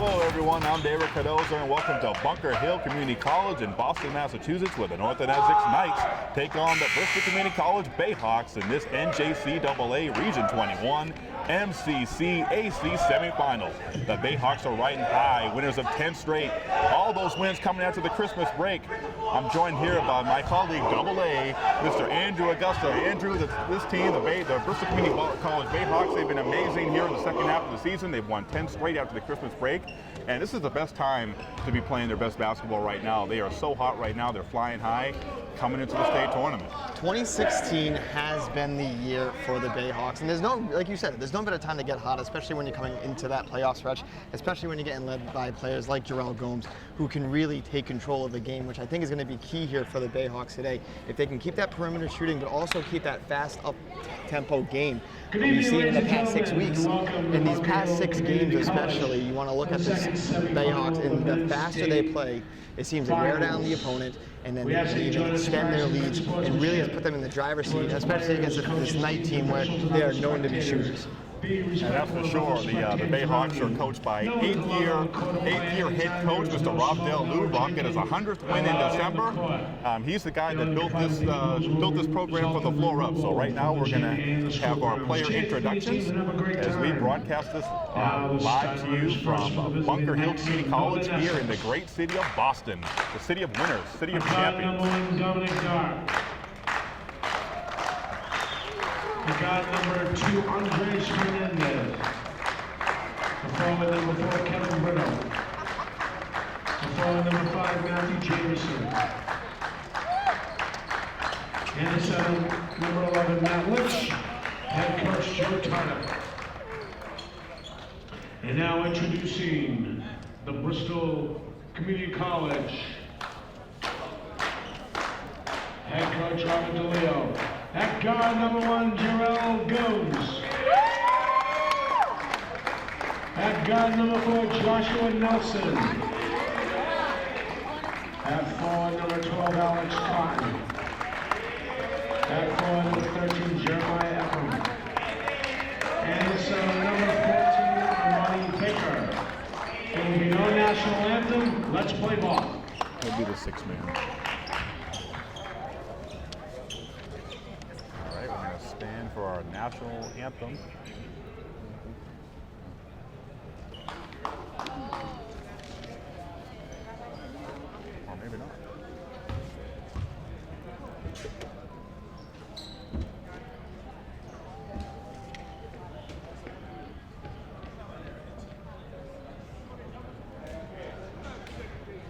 Hello everyone, I'm David Cardozo and welcome to Bunker Hill Community College in Boston, Massachusetts, where the Northern Essex Knights take on the Bristol Community College Bayhawks in this NJCAA Region 21 MCC AC semifinal. The Bayhawks are riding high, winners of 10 straight. All those wins coming after the Christmas break. I'm joined here by my colleague AA, Mr. Andrew Augusta. Andrew, this team, the Bristol Community College Bayhawks, they've been amazing here in the second half of the season. They've won 10 straight after the Christmas break. And this is the best time to be playing their best basketball right now. They are so hot right now. They're flying high coming into the state tournament. 2016 has been the year for the Bayhawks. And there's no, like you said, there's no better time to get hot, especially when you're coming into that playoff stretch, especially when you're getting led by players like Jarrell Gomes, who can really take control of the game, which I think is going to be key here for the Bayhawks today. If they can keep that perimeter shooting, but also keep that fast up-tempo game. We've seen in the past 6 weeks. In these past 6 games especially, you want to look at this Bayhawks, and the faster they play, it seems to wear down the opponent, and then they even extend their leads, and really has put them in the driver's seat, especially against this Knight team where they are known to be shooters. And that's for sure. The Bayhawks are coached by eighth-year head coach, Mr. Rob Del Lou. Get his 100th win in December. He's the guy that built this program from the floor up. So right now we're going to have our player introductions as we broadcast this live to you from Bunker Hill Community College here in the great city of Boston, the city of winners, city of champions. We got number 2, Andres Hernandez. The forward number 4, Kevin Brito. The forward number 5, Matthew Jameson. And the 7, number 11, Matt Lynch. Head coach Joe Tarter. And now introducing the Bristol Community College head coach Robert DeLeo. At guard number 1, Jarrell Gomes. At guard number 4, Joshua Nelson. At forward number 12, Alex Cotton. At forward number 13, Jeremiah Ephraim. And the number 14, Ronnie Baker. There will be no national anthem. Let's play ball. He'll be the 6th man. Stand for our national anthem. Or maybe not.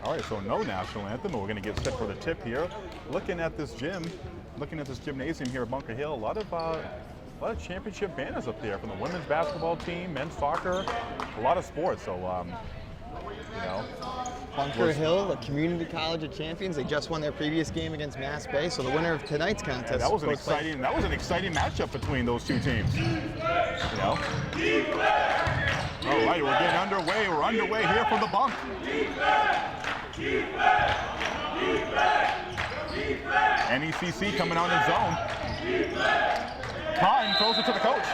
All right, so no national anthem, but we're going to get set for the tip here. Looking at this gymnasium here at Bunker Hill, a lot of championship banners up there from the women's basketball team, men's soccer, a lot of sports. So, you know. Bunker Hill, the Community College of Champions, they just won their previous game against Mass Bay. So the winner of tonight's contest. Yeah, that was an exciting matchup between those two teams. You know. All right, we're getting underway. We're underway here from the bunk. NECC coming out in zone. Cotton throws it to the coach.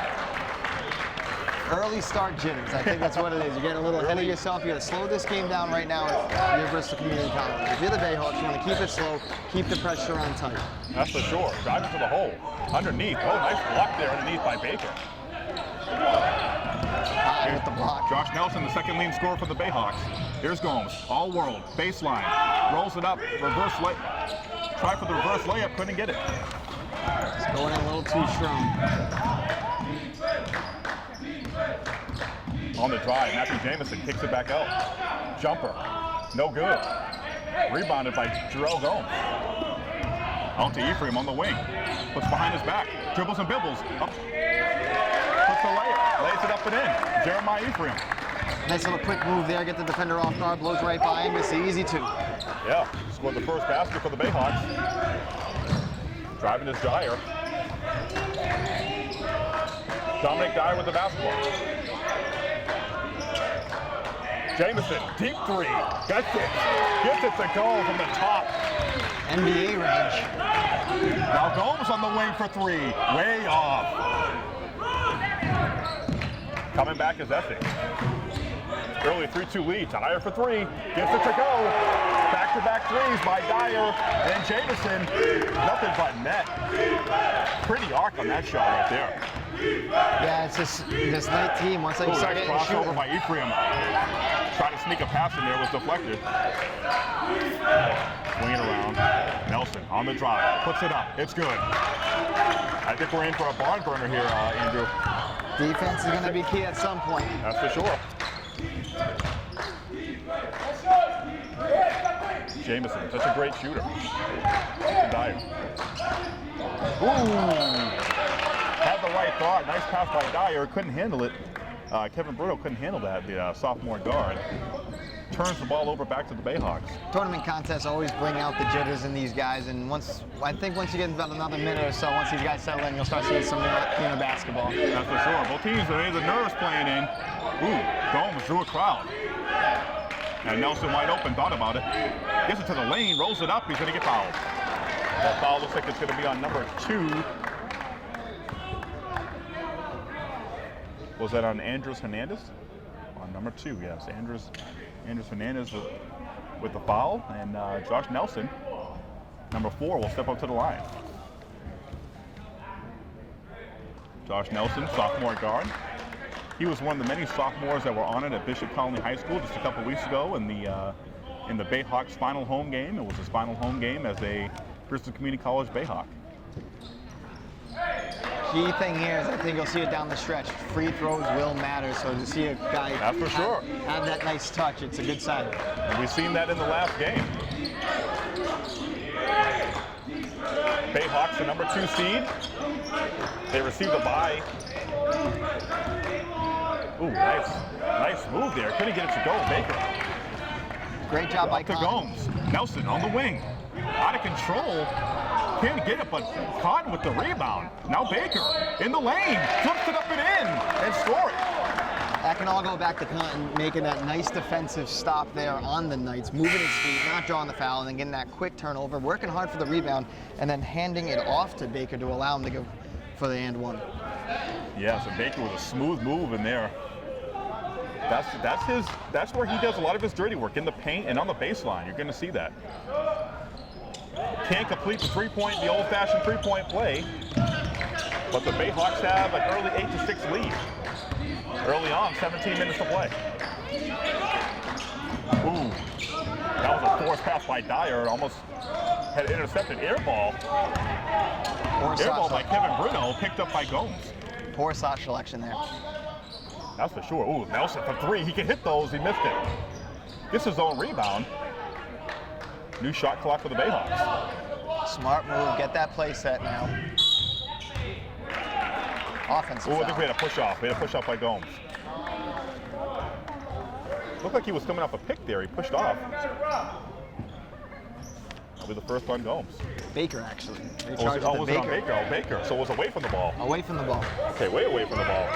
Early start jitters. I think that's what it is. You're getting a little ahead of yourself. You got to slow this game down right now if you're Bristol Community College. If you're the Bayhawks, you want to keep it slow, keep the pressure on tight. That's for sure. Driving to the hole. Underneath. Oh, nice block there underneath by Baker. With the block. Josh Nelson, the second leading scorer for the Bayhawks. Here's Gomes, all world, baseline, rolls it up, reverse lay. Try for the reverse layup, couldn't get it. It's going in a little too strong. On the drive, Matthew Jameson kicks it back out. Jumper, no good. Rebounded by Jarrell Gomes. On to Ephraim on the wing. Puts behind his back, dribbles and bibbles. Up. Puts the layup, lays it up and in. Jeremiah Ephraim. Nice little quick move there, get the defender off guard, blows right by him, it's the easy 2. Yeah, scored the first basket for the Bayhawks. Driving his Dyer. Dominic Dyer with the basketball. Jameson, deep 3, gets it. Gets it to go from the top. NBA range. Now Gomes on the wing for 3, way off. Coming back is Essex. Early 3-2 lead. Dyer for three. Gets it to go. Back-to-back threes by Dyer and Jamison. Nothing but net. Pretty arc on that shot right there. Yeah, it's just this Knight team. Once they start Nice getting crossover shooting. by Ephraim. Tried to sneak a pass in there, was deflected. Swing it around. Nelson on the drive. Puts it up. It's good. I think we're in for a barn burner here, Andrew. Defense is going to be key at some point. That's for sure. Jamison, such a great shooter. Dyer. Ooh! Had the right thought. Nice pass by Dyer. Couldn't handle it. Kevin Bruno couldn't handle that, the sophomore guard. Turns the ball over back to the Bayhawks. Tournament contests always bring out the jitters in these guys, and I think once you get about another minute or so, once these guys settle in, you'll start seeing some basketball. That's for sure. Both teams are the nerves playing in. Ooh, Gomes drew a crowd. And Nelson wide open, thought about it. Gets it to the lane, rolls it up, he's gonna get fouled. That foul looks like it's gonna be on number 2. Was that on Andres Hernandez? On number 2, yes. Andres Hernandez with the foul, and Josh Nelson, number 4, will step up to the line. Josh Nelson, sophomore guard. He was one of the many sophomores that were on it at Bishop Colony High School just a couple weeks ago in the Bayhawks' final home game. It was his final home game as a Bristol Community College Bayhawk. Key thing here is I think you'll see it down the stretch. Free throws will matter, so to see a guy That's for sure. have that nice touch, it's a good sign. And we've seen that in the last game. Bayhawks, the number 2 seed. They received a bye. Ooh, nice move there. Couldn't get it to go, Baker. Great job by Up to Cotton. Gomes. Nelson on the wing. Out of control. Can't get it, but Cotton with the rebound. Now Baker in the lane. Flips it up and in and score it. That can all go back to Cotton making that nice defensive stop there on the Knights, moving his feet, not drawing the foul, and then getting that quick turnover, working hard for the rebound, and then handing it off to Baker to allow him to go for the and one. Yeah, so Baker with a smooth move in there. That's where he does a lot of his dirty work, in the paint and on the baseline. You're going to see that. Can't complete the old-fashioned three-point play, but the Bayhawks have an early 8-6 lead. Early on, 17 minutes to play. Ooh, that was a forced pass by Dyer. It almost had intercepted air ball. Air ball by Kevin Bruno, picked up by Gomes. Poor shot selection there. That's for sure. Ooh, Nelson for 3. He can hit those. He missed it. Gets his own rebound. New shot clock for the Bayhawks. Smart move. Get that play set now. Offensive Ooh, I foul. think we had a push off. We had a push off by Gomes. Looked like he was coming off a pick there. He pushed off. That'll be the first on Gomes. Baker, actually. They Was charged it on Baker. Baker? Oh, Baker. So it was away from the ball. Away from the ball. Okay, way away from the ball.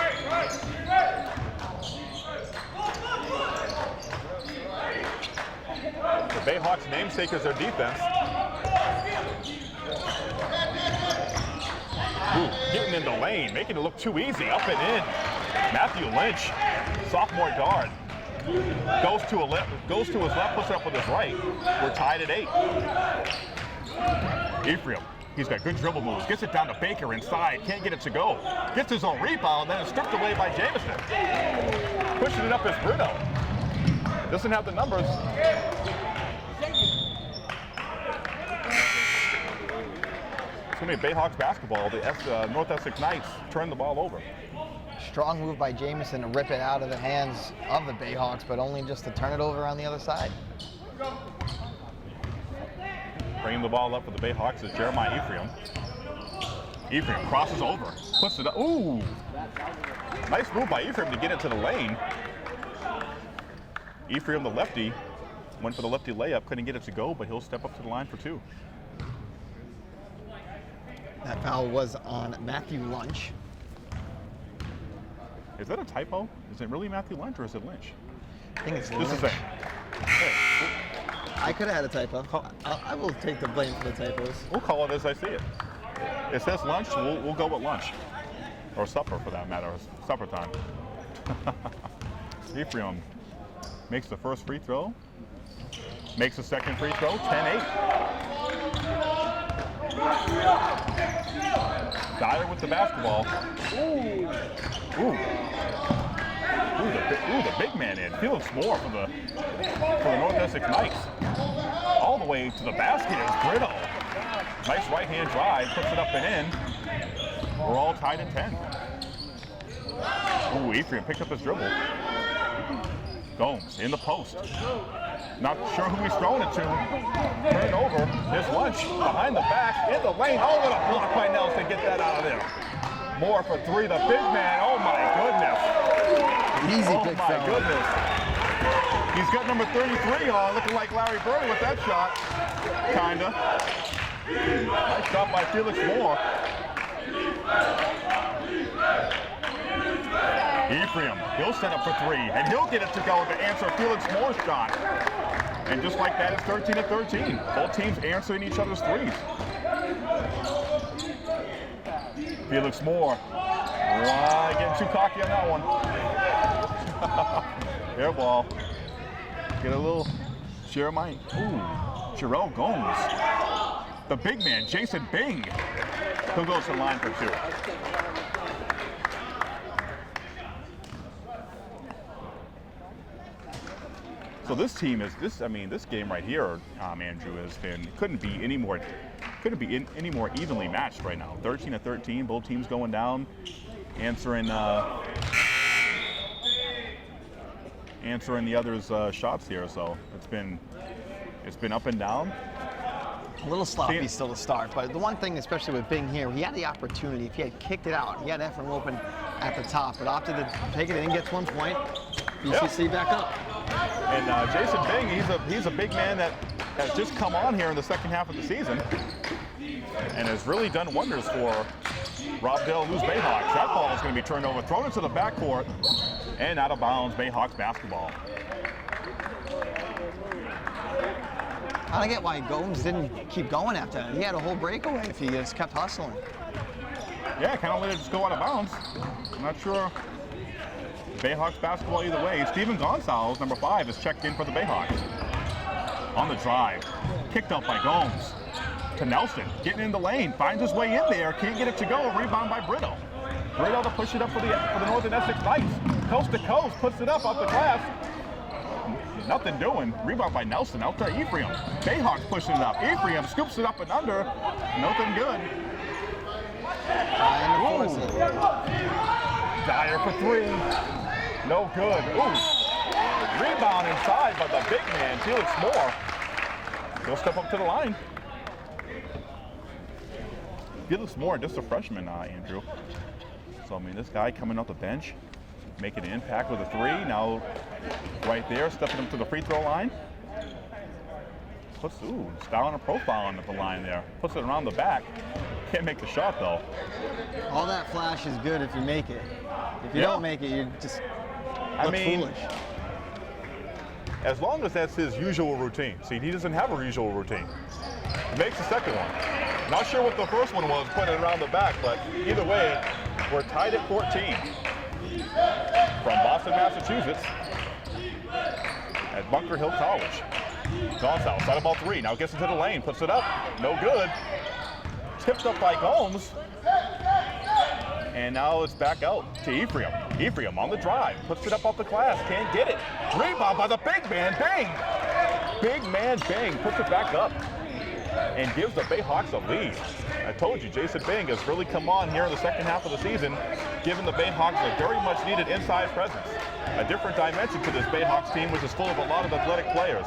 The Bayhawks' namesake is their defense. Ooh, getting in the lane, making it look too easy. Up and in. Matthew Lynch, sophomore guard. Goes to his left, puts it up with his right. We're tied at 8. Ephraim, he's got good dribble moves. Gets it down to Baker inside. Can't get it to go. Gets his own rebound, then it's stripped away by Jamison. Pushing it up is Bruno. Doesn't have the numbers. It's going to be Bayhawks basketball. The North Essex Knights turn the ball over. Strong move by Jamison to rip it out of the hands of the Bayhawks, but only just to turn it over on the other side. Bringing the ball up for the Bayhawks is Jeremiah Ephraim. Ephraim crosses over, puts it up. Ooh! Nice move by Ephraim to get into the lane. Ephraim, the lefty, went for the lefty layup, couldn't get it to go, but he'll step up to the line for 2. That foul was on Matthew Lunch. Is that a typo? Is it really Matthew Lynch or is it Lynch? I think it's This Lynch. is it. Hey, I could have had a typo. I will take the blame for the typos. we'll call it as I see it. It says lunch, we'll go with lunch. Or supper for that matter, supper time. Ephraim Makes the first free throw. Makes the second free throw, 10-8. Dyer with the basketball. Ooh. The big man in. Felix Moore for the North Essex Knights. All the way to the basket is Brito. Nice right-hand drive, puts it up and in. We're all tied at 10. Ooh, Ephraim picked up his dribble. Gomes in the post. Not sure who he's throwing it to. Turned over. There's Lunch behind the back in the lane. Oh, what a block by Nelson. Get that out of there. Moore for three. The big man. Oh my goodness. Easy Oh pick, my fella. goodness. He's got number 33 on, looking like Larry Bird with that shot. Kinda. Nice shot by Felix Moore. Ephraim, he'll set up for three, and he'll get it to go to answer Felix Moore's shot. And just like that, it's 13-13. Both teams answering each other's threes. Felix Moore, getting too cocky on that one. Air ball. Get a little Jeremiah. Ooh, Jarrell Gomes. The big man, Jason Bing, who goes to the line for two. So this team is this game right here, Andrew, couldn't be any more evenly matched right now. 13-13, both teams going down, answering the others' shots here. So it's been up and down. A little sloppy still to start, but the one thing, especially with Bing here, he had the opportunity. If he had kicked it out, he had Ephraim open at the top, but opted to take it in, gets 1 point. BCC back up. And Jason Bing, he's a big man that has just come on here in the second half of the season and has really done wonders for Rob Dale Lewis Bayhawks. That ball is going to be turned over, thrown into the backcourt, and out of bounds, Bayhawks basketball. I don't get why Gomes didn't keep going after that. He had a whole breakaway if he just kept hustling. Yeah, kind of let it just go out of bounds. I'm not sure. Bayhawks basketball either way. Steven Gonzalez, number 5, is checked in for the Bayhawks. On the drive, kicked up by Gomes to Nelson, getting in the lane, finds his way in there, can't get it to go. Rebound by Brito. Brito to push it up for the Northern Essex Knights. Coast to coast, puts it up off the glass. Nothing doing. Rebound by Nelson out to Ephraim. Bayhawks pushing it up. Ephraim scoops it up and under. Nothing good. Dyer for three. No good. Ooh. Rebound inside by the big man, Felix Moore. He'll step up to the line. Felix Moore, just a freshman, Andrew. So, this guy coming off the bench, making an impact with a three. Now, right there, stepping up to the free throw line. Styling a profile on the line there. Puts it around the back. Can't make the shot, though. All that flash is good if you make it. If you don't make it, you just look foolish. As long as that's his usual routine. See, he doesn't have a usual routine. He makes the second one. Not sure what the first one was, putting it around the back, but either way, we're tied at 14. From Boston, Massachusetts, at Bunker Hill College. Gonzalez, side of ball three, now gets into the lane, puts it up, no good. Tipped up by Gomes. And now it's back out to Ephraim. Ephraim on the drive, puts it up off the glass, can't get it. Rebound by the big man, Bing! Big man, Bing, puts it back up and gives the Bayhawks a lead. I told you, Jason Bing has really come on here in the second half of the season, giving the Bayhawks a very much needed inside presence. A different dimension to this Bayhawks team, which is full of a lot of athletic players.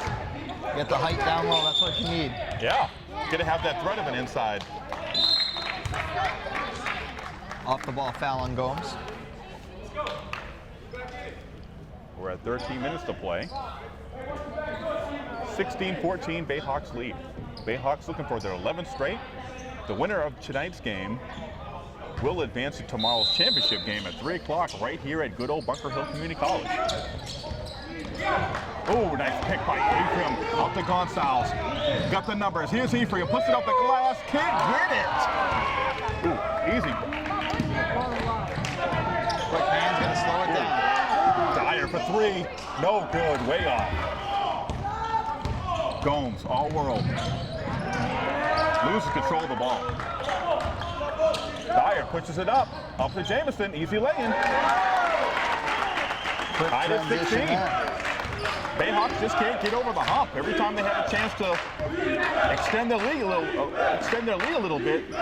Get the height down low, that's what you need. Yeah, gonna have that threat of an inside. Off the ball foul on Gomes. We're at 13 minutes to play. 16-14, Bayhawks lead. Bayhawks looking for their 11th straight. The winner of tonight's game will advance to tomorrow's championship game at 3 o'clock right here at good old Bunker Hill Community College. Oh, nice pick by Ephraim. Out to Gonzalez. Got the numbers. Here's Ephraim. Puts it up the glass. Can't get it. Ooh, easy. Quick hands, gonna slow it down. Dyer for for three. No good, way off. Gomes, all world. Loses control of the ball. Dyer pushes it up to Jamison, easy lay-in. Tied at 16. Bayhawks just can't get over the hump. Every time they have a chance to extend their lead a little bit, the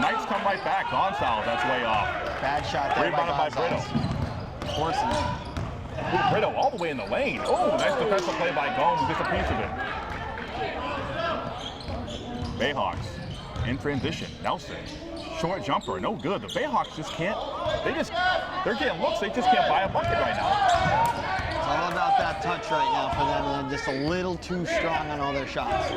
Knights come right back. Gonzalez, that's way off. Bad shot there Rebounded by Brito. Horses. Ooh, Brito all the way in the lane. Oh, nice defensive play by Gomes. Gets a piece of it. Bayhawks in transition. Nelson, short jumper, no good. The Bayhawks just can't. They're getting looks. They just can't buy a bucket right now. It's all about that touch right now for them, and just a little too strong on all their shots.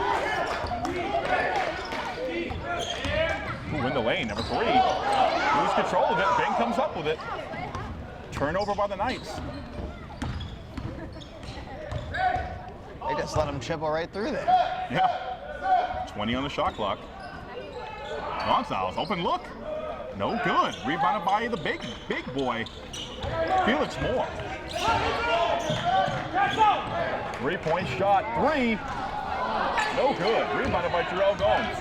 Ooh, in the lane, number 3. Lose control of it. Bing comes up with it. Turnover by the Knights. They just let him dribble right through there. Yeah. 20 on the shot clock. Gonzalez, open look. No good. Rebounded by the big boy, Felix Moore. 3-point shot. 3. No good. Rebounded by Jarrell Gomes.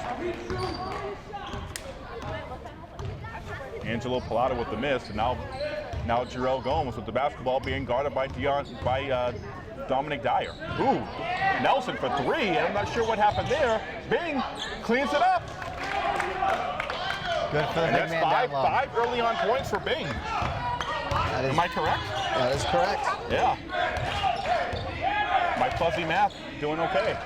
Angelo Pilata with the miss, and now Jarrell Gomes with the basketball being guarded by Dominic Dyer. Ooh, Nelson for 3, and I'm not sure what happened there. Bing cleans it up. Good for the And big that's man down low. 5 early on points for Bing. Am I correct? That is correct. Yeah. My fuzzy math doing okay.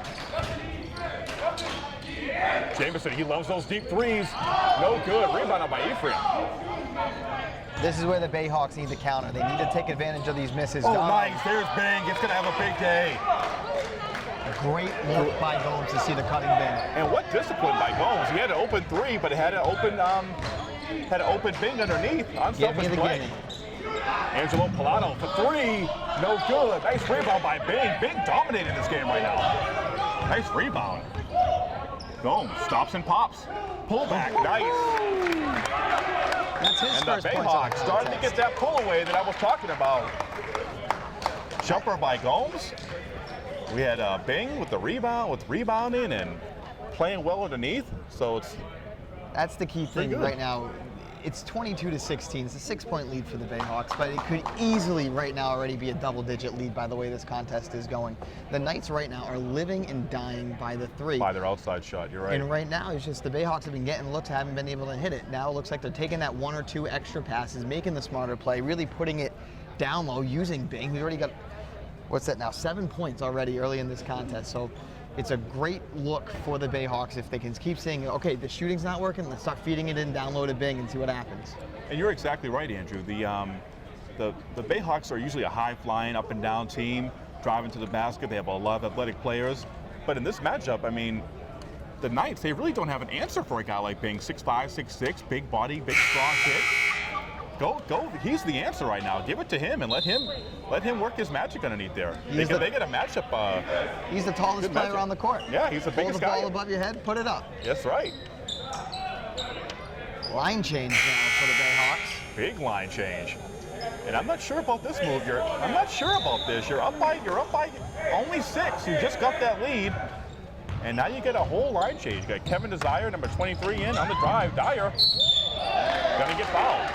Jamison, he loves those deep threes. No good. Rebounded by Ephraim. This is where the Bayhawks need to counter. They need to take advantage of these misses. Oh, nice. There's Bing. It's going to have a big day. A great look by Gomes to see the cutting Bing. And what discipline by Gomes. He had an open 3, but it had an open Bing underneath. Unselfish play. Angelo Pilata for 3. No good. Nice rebound by Bing. Bing dominating this game right now. Nice rebound. Gomes stops and pops. Pull back. Nice. That's his And first the points of Bayhawks the starting to get contest. that pull away that I was talking about. Jumper by Gomes. We had Bing with the rebound, with rebounding and playing well underneath. So That's the key thing good. right now. It's 22-16. It's a 6-point lead for the Bayhawks, but it could easily right now already be a double-digit lead by the way this contest is going. The Knights right now are living and dying by the 3. by their outside shot. You're right. And right now, it's just the Bayhawks have been getting looks, haven't been able to hit it. Now it looks like they're taking that 1 or 2 extra passes, making the smarter play, really putting it down low, using Bing. He's already got, 7 points already early in this contest. So it's a great look for the Bayhawks if they can keep saying, okay, the shooting's not working, let's start feeding it in, down low to Bing and see what happens. And you're exactly right, Andrew. The Bayhawks are usually a high-flying, up-and-down team, driving to the basket. They have a lot of athletic players. But in this matchup, I mean, the Knights, they really don't have an answer for a guy like Bing. 6'5", 6'6", big body, big strong kid. Go! He's the answer right now. Give it to him and let him work his magic underneath there. They get a matchup. He's the tallest good player matchup. on the court. Yeah, he's the Hold biggest the ball guy. above your head, put it up. That's right. Line change now for the Bayhawks. Big line change. And I'm not sure about this move. I'm not sure about this. You're up by only 6. You just got that lead. And now you get a whole line change. You got Kevin Desire, number 23 in on the drive. Dyer gonna get fouled.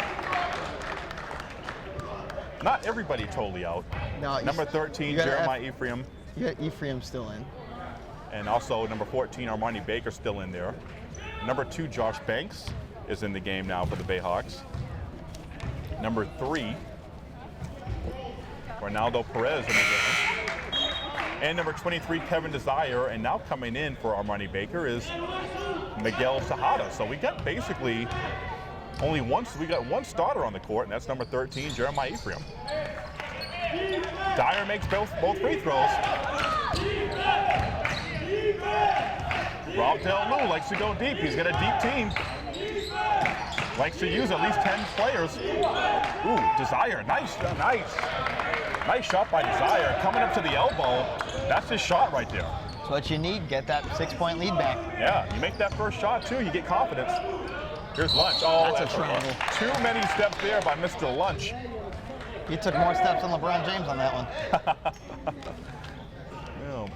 Not everybody totally out. No, Number 13, you gotta Jeremiah Ephraim. You got Ephraim still in. And also number 14, Armani Baker still in there. Number 2, Josh Banks is in the game now for the Bayhawks. Number 3, Ronaldo Perez in the game. And number 23, Kevin Desire. And now coming in for Armani Baker is Miguel Tejada. So we got basically we got one starter on the court, and that's number 13, Jeremiah Ephraim. Dyer makes both free throws. Rob Del Lou likes to go deep. He's got a deep team. Likes to use at least 10 players. Ooh, Desire, nice shot by Desire. Coming up to the elbow, that's his shot right there. That's what you need, get that 6-point lead back. Yeah, you make that first shot too, you get confidence. Here's Lunch. Oh, That's a trouble. Too many steps there by Mr. Lunch. He took more steps than LeBron James on that one. Yeah.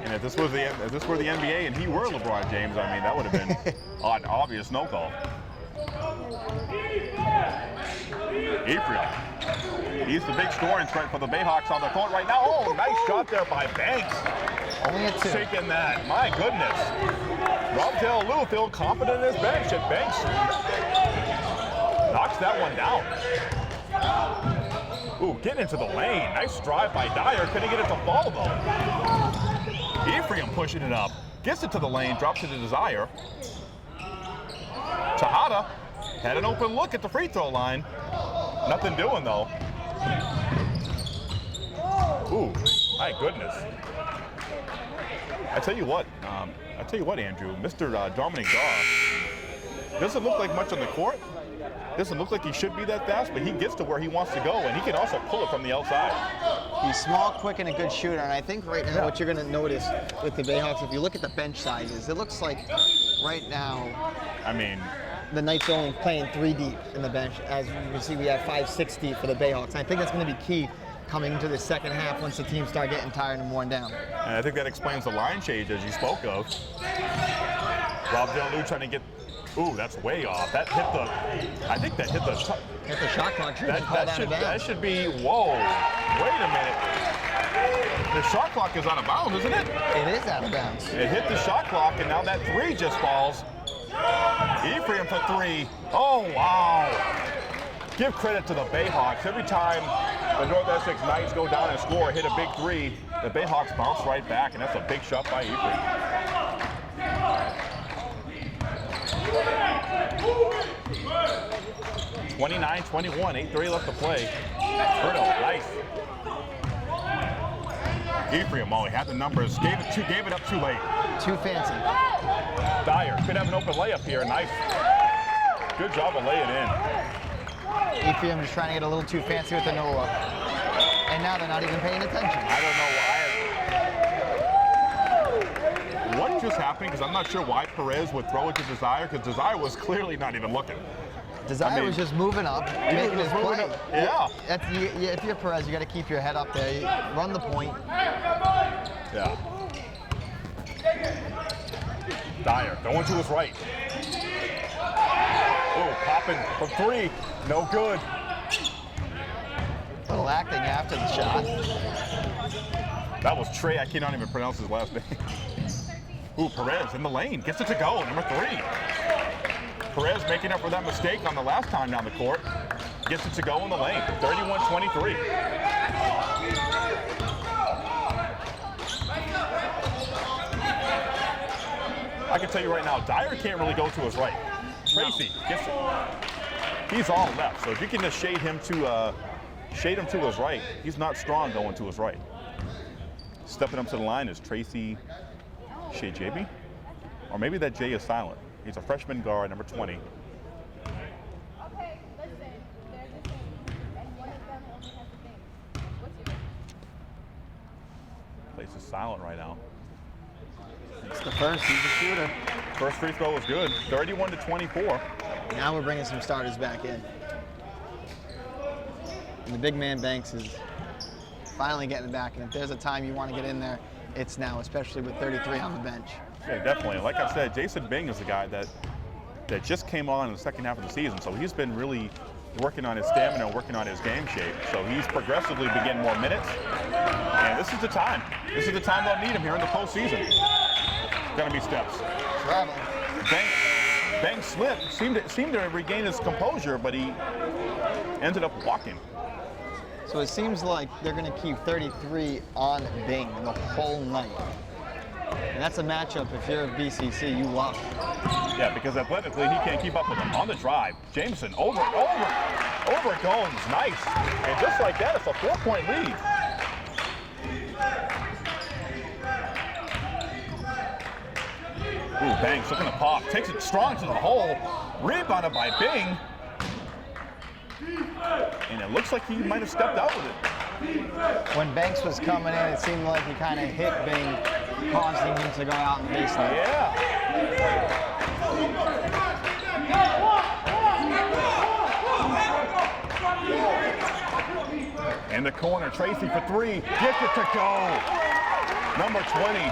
And if this were the NBA and he were LeBron James, I mean, that would have been an obvious no call. Ephraim. He's the big scoring threat for the Bayhawks on the court right now. Oh, nice shot there by Banks. Only a 2. Shaking that. My goodness. Robdell Lou feels confident in his bench, and Banks knocks that one down. Ooh, getting into the lane. Nice drive by Dyer. Couldn't get it to fall, though. Ephraim pushing it up. Gets it to the lane, drops it to Desire. Tejada had an open look at the free throw line. Nothing doing, though. Ooh, my goodness. I tell you what, Andrew, Mr. Dominic Dar doesn't look like much on the court. Doesn't look like he should be that fast, but he gets to where he wants to go, and he can also pull it from the outside. He's small, quick, and a good shooter. And I think right now what you're going to notice with the Bayhawks, if you look at the bench sizes, it looks like right now, I mean, the Knights are only playing 3 deep in the bench. As you can see, we have 5, 6 deep for the Bayhawks. And I think that's going to be key coming into the second half once the teams start getting tired and worn down. and I think that explains the line change as you spoke of. Robdell Lou trying to get, ooh, that's way off. That hit the, I think that hit the, Hit the shot clock. that should be, whoa, wait a minute. The shot clock is out of bounds, isn't it? It is out of bounds. It hit the shot clock, and now that 3 just falls. Ephraim for 3. Oh, wow. Give credit to the Bayhawks. Every time the North Essex Knights go down and score, hit a big 3, the Bayhawks bounce right back, and that's a big shot by Ephraim. 29-21, 8:30 left to play. Curto, nice. Ephraim only had the numbers, gave it up too late. Too fancy. Dyer could have an open layup here. Nice. Good job of laying in. Ephraim just trying to get a little too fancy with the no look. And now they're not even paying attention. I don't know why. What just happened? Because I'm not sure why Perez would throw it to Desire, because Desire was clearly not even looking. Desire was just moving up, making his play. Yeah. If you're Perez, you got to keep your head up there. You run the point. Yeah. Dyer going to his right. Oh, popping for 3. No good. A little acting after the shot. That was Trey. I cannot even pronounce his last name. Ooh, Perez in the lane. Gets it to go. Number 3. Perez making up for that mistake on the last time down the court. Gets it to go in the lane. 31-23. I can tell you right now, Dyer can't really go to his right. Tracy gets it. He's all left, so if you can just shade him to his right, he's not strong going to his right. Stepping up to the line is Tracy Shajabi, or maybe that J is silent. He's a freshman guard, number 20. Okay, listen, they're the same, and one of them only has a thing. What's your name? Place is silent right now. It's the first. He's a shooter. First free throw was good, 31-24. Now we're bringing some starters back in. And the big man Banks is finally getting back. And if there's a time you want to get in there, it's now, especially with 33 on the bench. Yeah, definitely. Like I said, Jason Bing is the guy that just came on in the second half of the season, so he's been really working on his stamina, working on his game shape. So he's progressively been getting more minutes, and this is the time. This is the time they'll need him here in the postseason. Gonna be steps. Travel. Bang slipped, seemed to regain his composure, but he ended up walking. So it seems like they're going to keep 33 on Bing the whole night. And that's a matchup, if you're a BCC, you love. Yeah, because athletically, he can't keep up with him. On the drive, Jameson over it goes, nice. And just like that, it's a 4-point lead. Ooh, Banks looking to pop, takes it strong to the hole, rebounded by Bing. And it looks like he might have stepped out with it. When Banks was coming in, it seemed like he kind of hit Bing, causing him to go out in the baseline. Yeah. In the corner, Tracy for three, gets it to go. Number 20,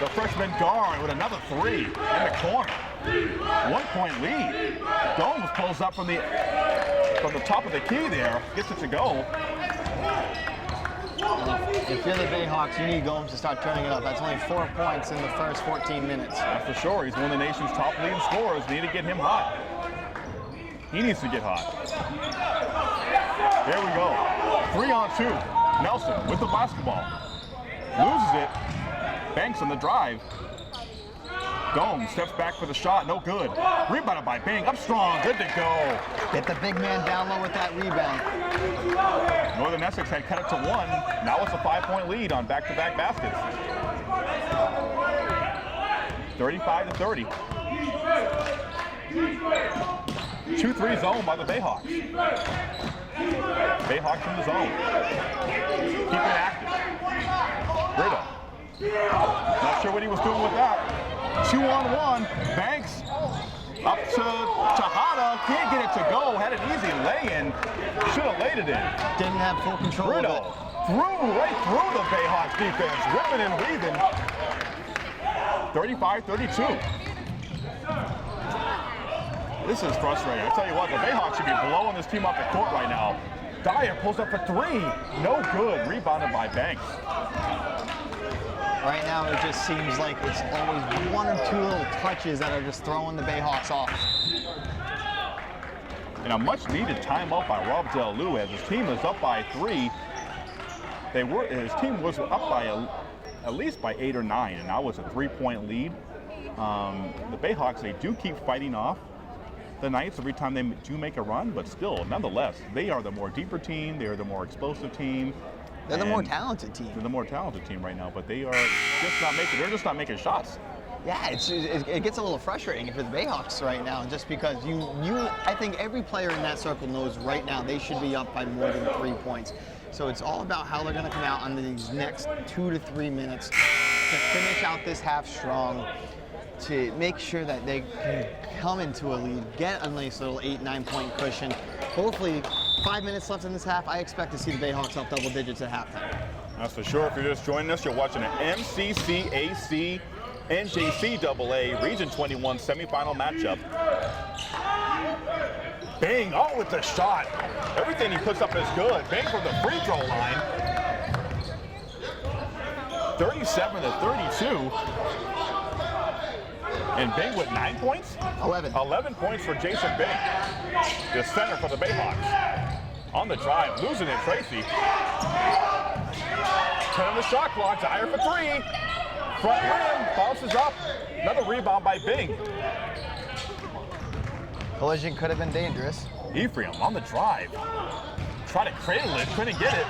the freshman guard with another three in the corner. 1 point lead. Gomes pulls up from the top of the key there, gets it to go. If you're the Bayhawks, you need Gomes to start turning it up. That's only 4 points in the first 14 minutes. That's for sure. He's one of the nation's top leading scorers. Need to get him hot. He needs to get hot. There we go. 3-on-2. Nelson with the basketball. Loses it. Banks on the drive. Gomes steps back for the shot. No good. Rebounded by Bing. Up strong. Good to go. Get the big man down low with that rebound. Northern Essex had cut it to 1. Now it's a 5-point lead on back-to-back baskets. 35-30. 2-3 zone by the Bayhawks. Bayhawks in the zone. Keep it active. Brito. Not sure what he was doing with that. 2-on-1. Banks up to Tejada. Can't get it to go. Had an easy lay-in. Should have laid it in. Didn't have full control Brito of it. threw right through the Bayhawks defense. Whipping and weaving. 35-32. This is frustrating. I tell you what, the Bayhawks should be blowing this team off the court right now. Dyer pulls up for three. No good. Rebounded by Banks. Right now, it just seems like it's always 1 or 2 little touches that are just throwing the Bayhawks off. And a much-needed timeout by Rob Delu as his team is up by 3. His team was up by at least by 8 or 9, and now it's a 3-point lead. The Bayhawks, they do keep fighting off the Knights every time they do make a run, but still, nonetheless, they are the more deeper team. They are the more explosive team. They're the more talented team. They're the more talented team right now, but they are just not making. They're just not making shots. Yeah, it gets a little frustrating for the Bayhawks right now, just because I think every player in that circle knows right now they should be up by more than 3 points. So it's all about how they're going to come out on these next 2 to 3 minutes to finish out this half strong, to make sure that they can come into a lead, get a nice little 8-9 point cushion. Hopefully, 5 minutes left in this half. I expect to see the Bayhawks up double digits at halftime. That's for sure. If you're just joining us, you're watching an MCCAC NJCAA Region 21 semifinal matchup. Bing, oh, with the shot. Everything he puts up is good. Bing from the free throw line. 37-32. And Bing with 9 points? 11. 11 points for Jason Bing, the center for the Bayhawks. On the drive, losing it, Tracy. 10 on the shot clock, Dyer for 3. Front rim, bounces up. Another rebound by Bing. Collision could have been dangerous. Ephraim on the drive. Try to cradle it, couldn't get it.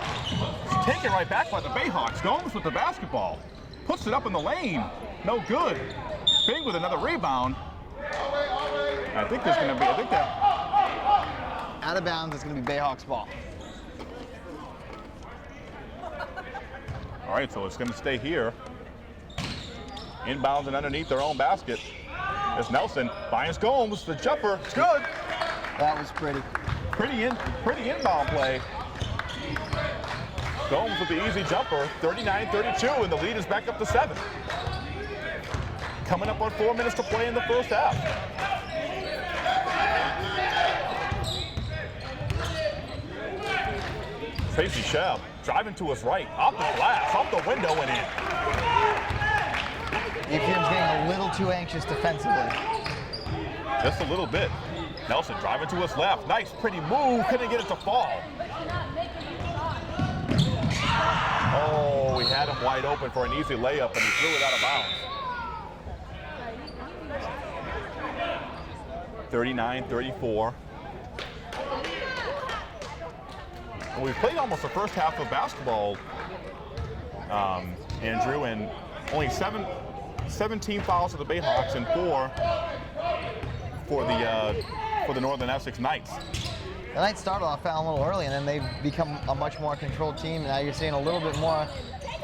It's taken right back by the Bayhawks. Gomes with the basketball. Puts it up in the lane. No good. Bing with another rebound. I think there's going to be, Out of bounds, it's going to be Bayhawks ball. All right, so it's going to stay here. Inbounds and underneath their own basket. It's Nelson. Finds Gomes, the jumper. It's good. That was pretty. Pretty inbound play. Gomes with the easy jumper. 39-32, and the lead is back up to 7. Coming up on 4 minutes to play in the first half. Tracy Shebb driving to his right, off the glass, off the window and in. Ephraim's getting a little too anxious defensively. Just a little bit. Nelson driving to his left. Nice, pretty move. Couldn't get it to fall. Oh, we had him wide open for an easy layup, and he threw it out of bounds. 39-34. And we've played almost the first half of basketball, Andrew, and only 17 fouls for the Bayhawks and 4 for the Northern Essex Knights. The Knights started off fouling a little early, and then they've become a much more controlled team. Now you're seeing a little bit more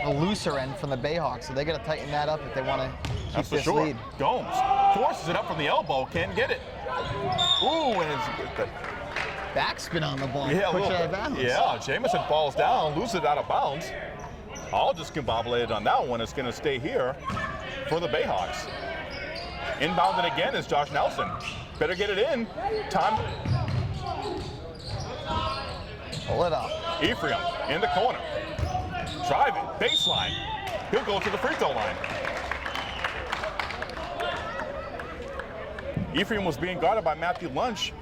a looser end from the Bayhawks, so they got to tighten that up if they want to keep That's for this sure. lead. Gomes forces it up from the elbow, can't get it. Ooh, and it's Backspin on the ball. yeah, a push little it out of bit. bounds. Yeah, Jamison falls down, loses it out of bounds. All discombobulated on that one. It's going to stay here for the Bayhawks. Inbounded again is Josh Nelson. Better get it in. Time. Pull it up. Ephraim in the corner. Driving, baseline. He'll go to the free throw line. Ephraim was being guarded by Matthew Lunch.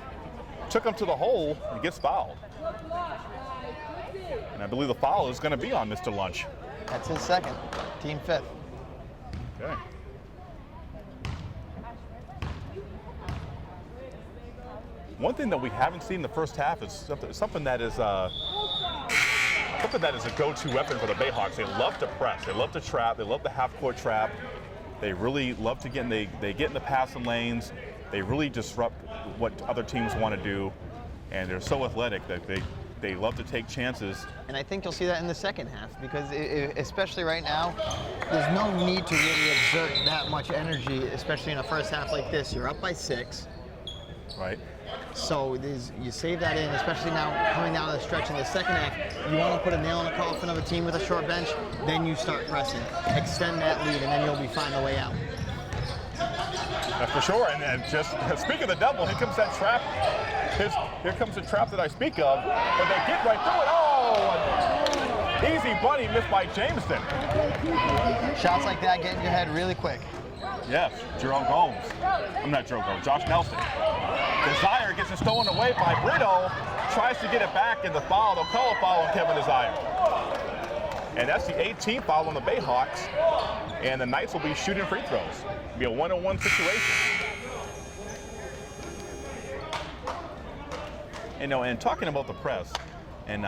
Took him to the hole and gets fouled. And I believe the foul is going to be on Mr. Lunch. That's his second. Team fifth. Okay. One thing that we haven't seen in the first half is something that is a go-to weapon for the Bayhawks. They love to press. They love to trap. They love the half-court trap. They really love to get in. They get in the passing lanes. They really disrupt what other teams want to do, and they're so athletic that they love to take chances. And I think you'll see that in the second half because especially right now, there's no need to really exert that much energy, especially in a first half like this. You're up by 6. Right. So you save that in, especially now coming down the stretch in the second half. You want to put a nail in the coffin of a team with a short bench, then you start pressing. Extend that lead, and then you'll be fine the way out. That's for sure. And then just speaking of the double, here comes that trap. Here comes the trap that I speak of. But they get right through it. Oh, easy bunny missed by Jameson. Shots like that get in your head really quick. Yes, Jerome Gomes. I'm not Jerome Gomes, Josh Nelson. Desire gets it stolen away by Brito. Tries to get it back in the foul. They'll call a foul on Kevin Desire. And that's the 18th foul on the Bayhawks. And the Knights will be shooting free throws. It'll be a 1-on-1 situation. And talking about the press and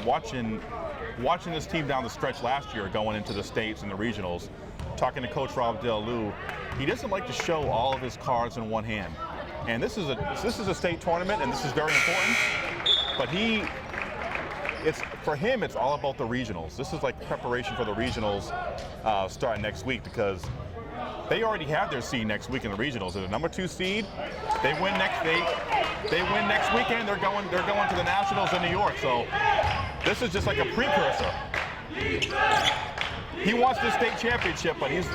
watching this team down the stretch last year going into the states and the regionals, talking to Coach Rob Delu, he doesn't like to show all of his cards in one hand. And this is a state tournament, and this is very important. But for him, it's all about the regionals. This is like preparation for the regionals starting next week because they already have their seed next week in the regionals. They're the number 2 seed. They win next weekend. They're going to the Nationals in New York. So this is just like a precursor. He wants the state championship, but he's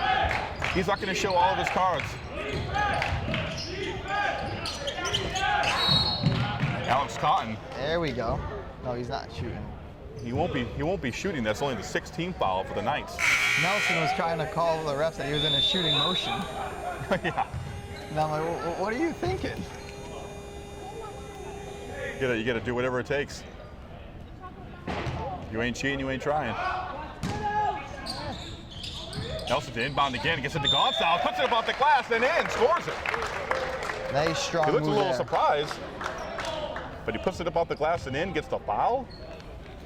not going to show all of his cards. Alex Cotton. There we go. No, he's not shooting. He won't be shooting. That's only the 16th foul for the Knights. Nelson was trying to call the refs that he was in a shooting motion. Yeah. And I'm like, what are you thinking? You gotta do whatever it takes. You ain't cheating, you ain't trying. Nelson to inbound again, gets it to Gonzalez, puts it above the glass and in, scores it. Nice strong He looks a move little there. surprised, but he puts it above the glass and in, gets the foul,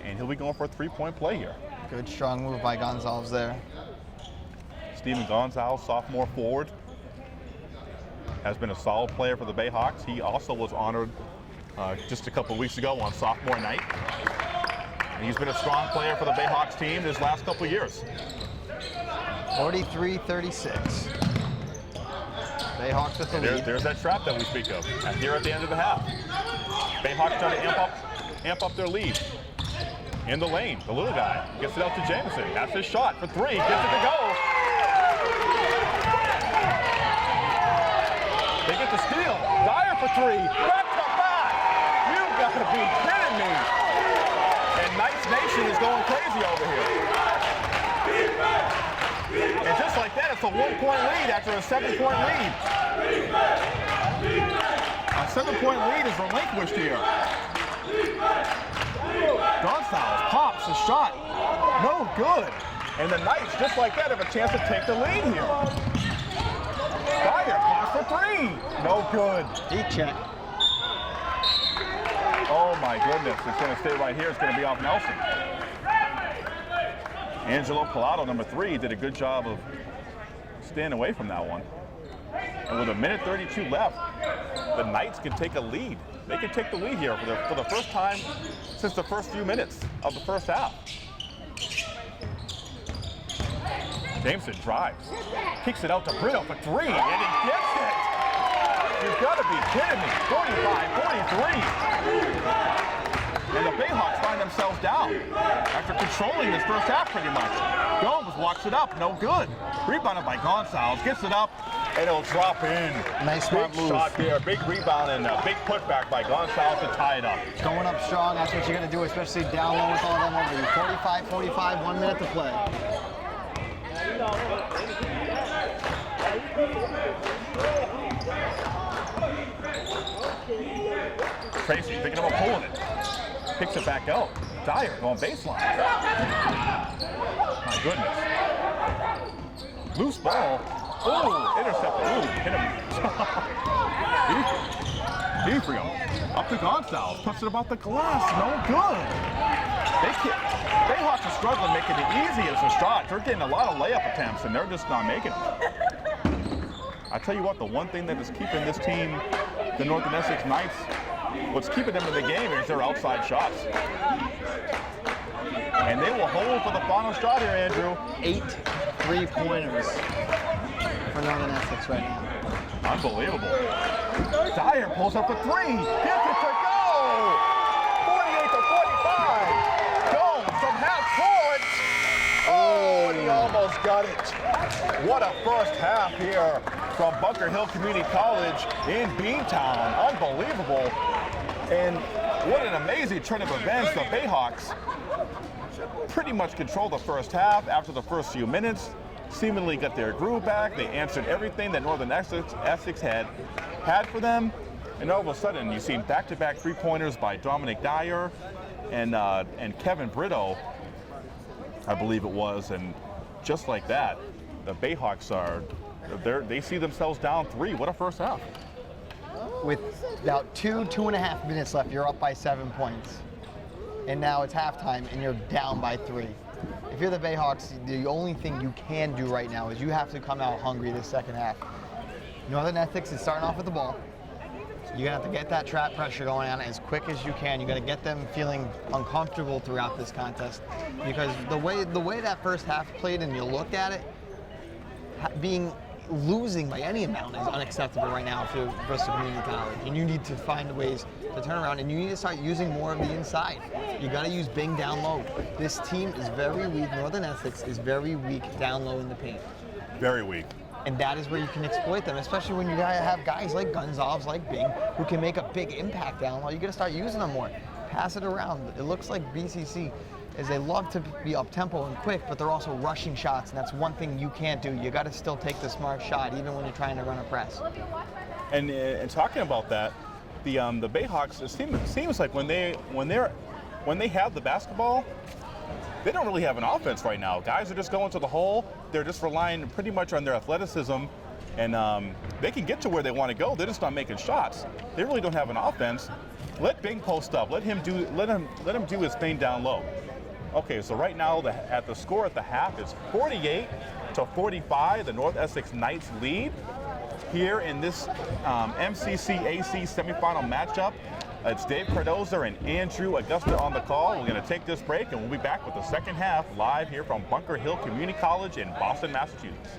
and he'll be going for a 3-point play here. Good strong move by Gonzalez there. Steven Gonzalez, sophomore forward, has been a solid player for the Bayhawks. He also was honored just a couple weeks ago on sophomore night. And he's been a strong player for the Bayhawks team his last couple years. 43-36. Bayhawks with the lead. There's that trap that we speak of here at the end of the half. Bayhawks trying to amp up their lead. In the lane, the little guy gets it out to Jameson. That's his shot for 3, gets it to go. They get the steal. Dyer for 3. Back to back. You gotta be kidding me. And Knights Nation is going crazy over here. And just like that, it's a 1-point lead after a 7-point lead. A 7-point lead is relinquished here. Gonzalez pops a shot. No good. And the Knights, just like that, have a chance to take the lead here. Dyer pops for 3. No good. Deep check. Oh my goodness. It's going to stay right here. It's going to be off Nelson. Angelo Pilato, number 3, did a good job of staying away from that one. And with 1:32 left, the Knights can take a lead. They can take the lead here for the first time since the first few minutes of the first half. Jameson drives, kicks it out to Brito for three, and he gets it. You've got to be kidding me. 45-43. And the Bayhawks find themselves down after controlling this first half pretty much. Gomes walks it up, no good. Rebounded by Gonzalez, gets it up, and it'll drop in. Nice smart big move. shot there, big rebound, and a big putback by Gonzalez to tie it up. Going up strong, that's what you got to do, especially down low with all of them over you. 45-45, 1 minute to play. Tracy picking up a pulling it. Picks it back out. Dyer going baseline. My goodness. Loose ball. Oh, intercepted. Ooh, hit him. Ephraim up to Gonzalez. Puts it about the glass. No good. Bayhawks are struggling making it easy as a shot. They're getting a lot of layup attempts, and they're just not making it. I tell you what, the one thing that is keeping this team, the Northern Essex Knights, what's keeping them in the game is their outside shots. And they will hold for the final shot here, Andrew. 8 3-pointers for Northern Essex right now. Unbelievable. Dyer pulls up a three. Gets it to go. 48-45. Gomes from half court. Oh, and he almost got it. What a first half here from Bunker Hill Community College in Beantown. Unbelievable. And what an amazing turn of events. The Bayhawks pretty much controlled the first half after the first few minutes. Seemingly got their groove back. They answered everything that Northern Essex had for them. And all of a sudden, you see back-to-back three-pointers by Dominic Dyer and Kevin Brito, I believe it was. And just like that, the Bayhawks they see themselves down 3. What a first half. With about 2.5 minutes left, you're up by 7 points. And now it's halftime, and you're down by 3. If you're the Bayhawks, the only thing you can do right now is you have to come out hungry this second half. Northern Essex is starting off with the ball. You're gonna have to get that trap pressure going on as quick as you can. You're gonna get them feeling uncomfortable throughout this contest, because the way that first half played, and you looked at it, losing by any amount is unacceptable right now for Bristol Community College. And you need to find ways to turn around, and you need to start using more of the inside. You got to use Bing down low. This team is very weak. Northern Essex is very weak down low in the paint. Very weak. And that is where you can exploit them, especially when you have guys like Gonzalez, like Bing, who can make a big impact down low. You got to start using them more. Pass it around. It looks like BCC is they love to be up-tempo and quick, but they're also rushing shots, and that's one thing you can't do. You got to still take the smart shot, even when you're trying to run a press. And talking about that, the Bayhawks, it seems like when they have the basketball, they don't really have an offense right now. Guys are just going to the hole. They're just relying pretty much on their athleticism, and they can get to where they want to go. They're just not making shots. They really don't have an offense. Let Bing post up. Let him do his thing down low. Okay, so right now the score at the half is 48-45. The North Essex Knights lead here in this MCC-AC semifinal matchup. It's Dave Cardoza and Andrew Augusta on the call. We're going to take this break, and we'll be back with the second half live here from Bunker Hill Community College in Boston, Massachusetts.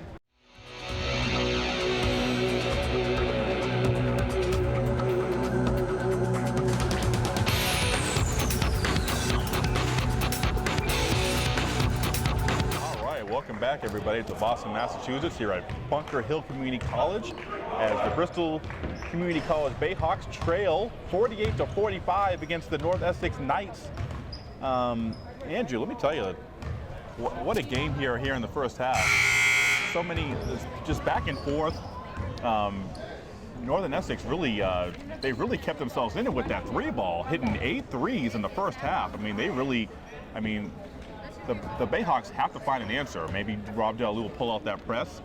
Welcome back, everybody, to Boston, Massachusetts, here at Bunker Hill Community College, as the Bristol Community College Bayhawks trail 48-45 against the North Essex Knights. Andrew, let me tell you, what a game here in the first half. So many, just back and forth. Northern Essex really, they really kept themselves in it with that three ball, hitting 8 threes in the first half. The Bayhawks have to find an answer. Maybe Rob Delu will pull out that press.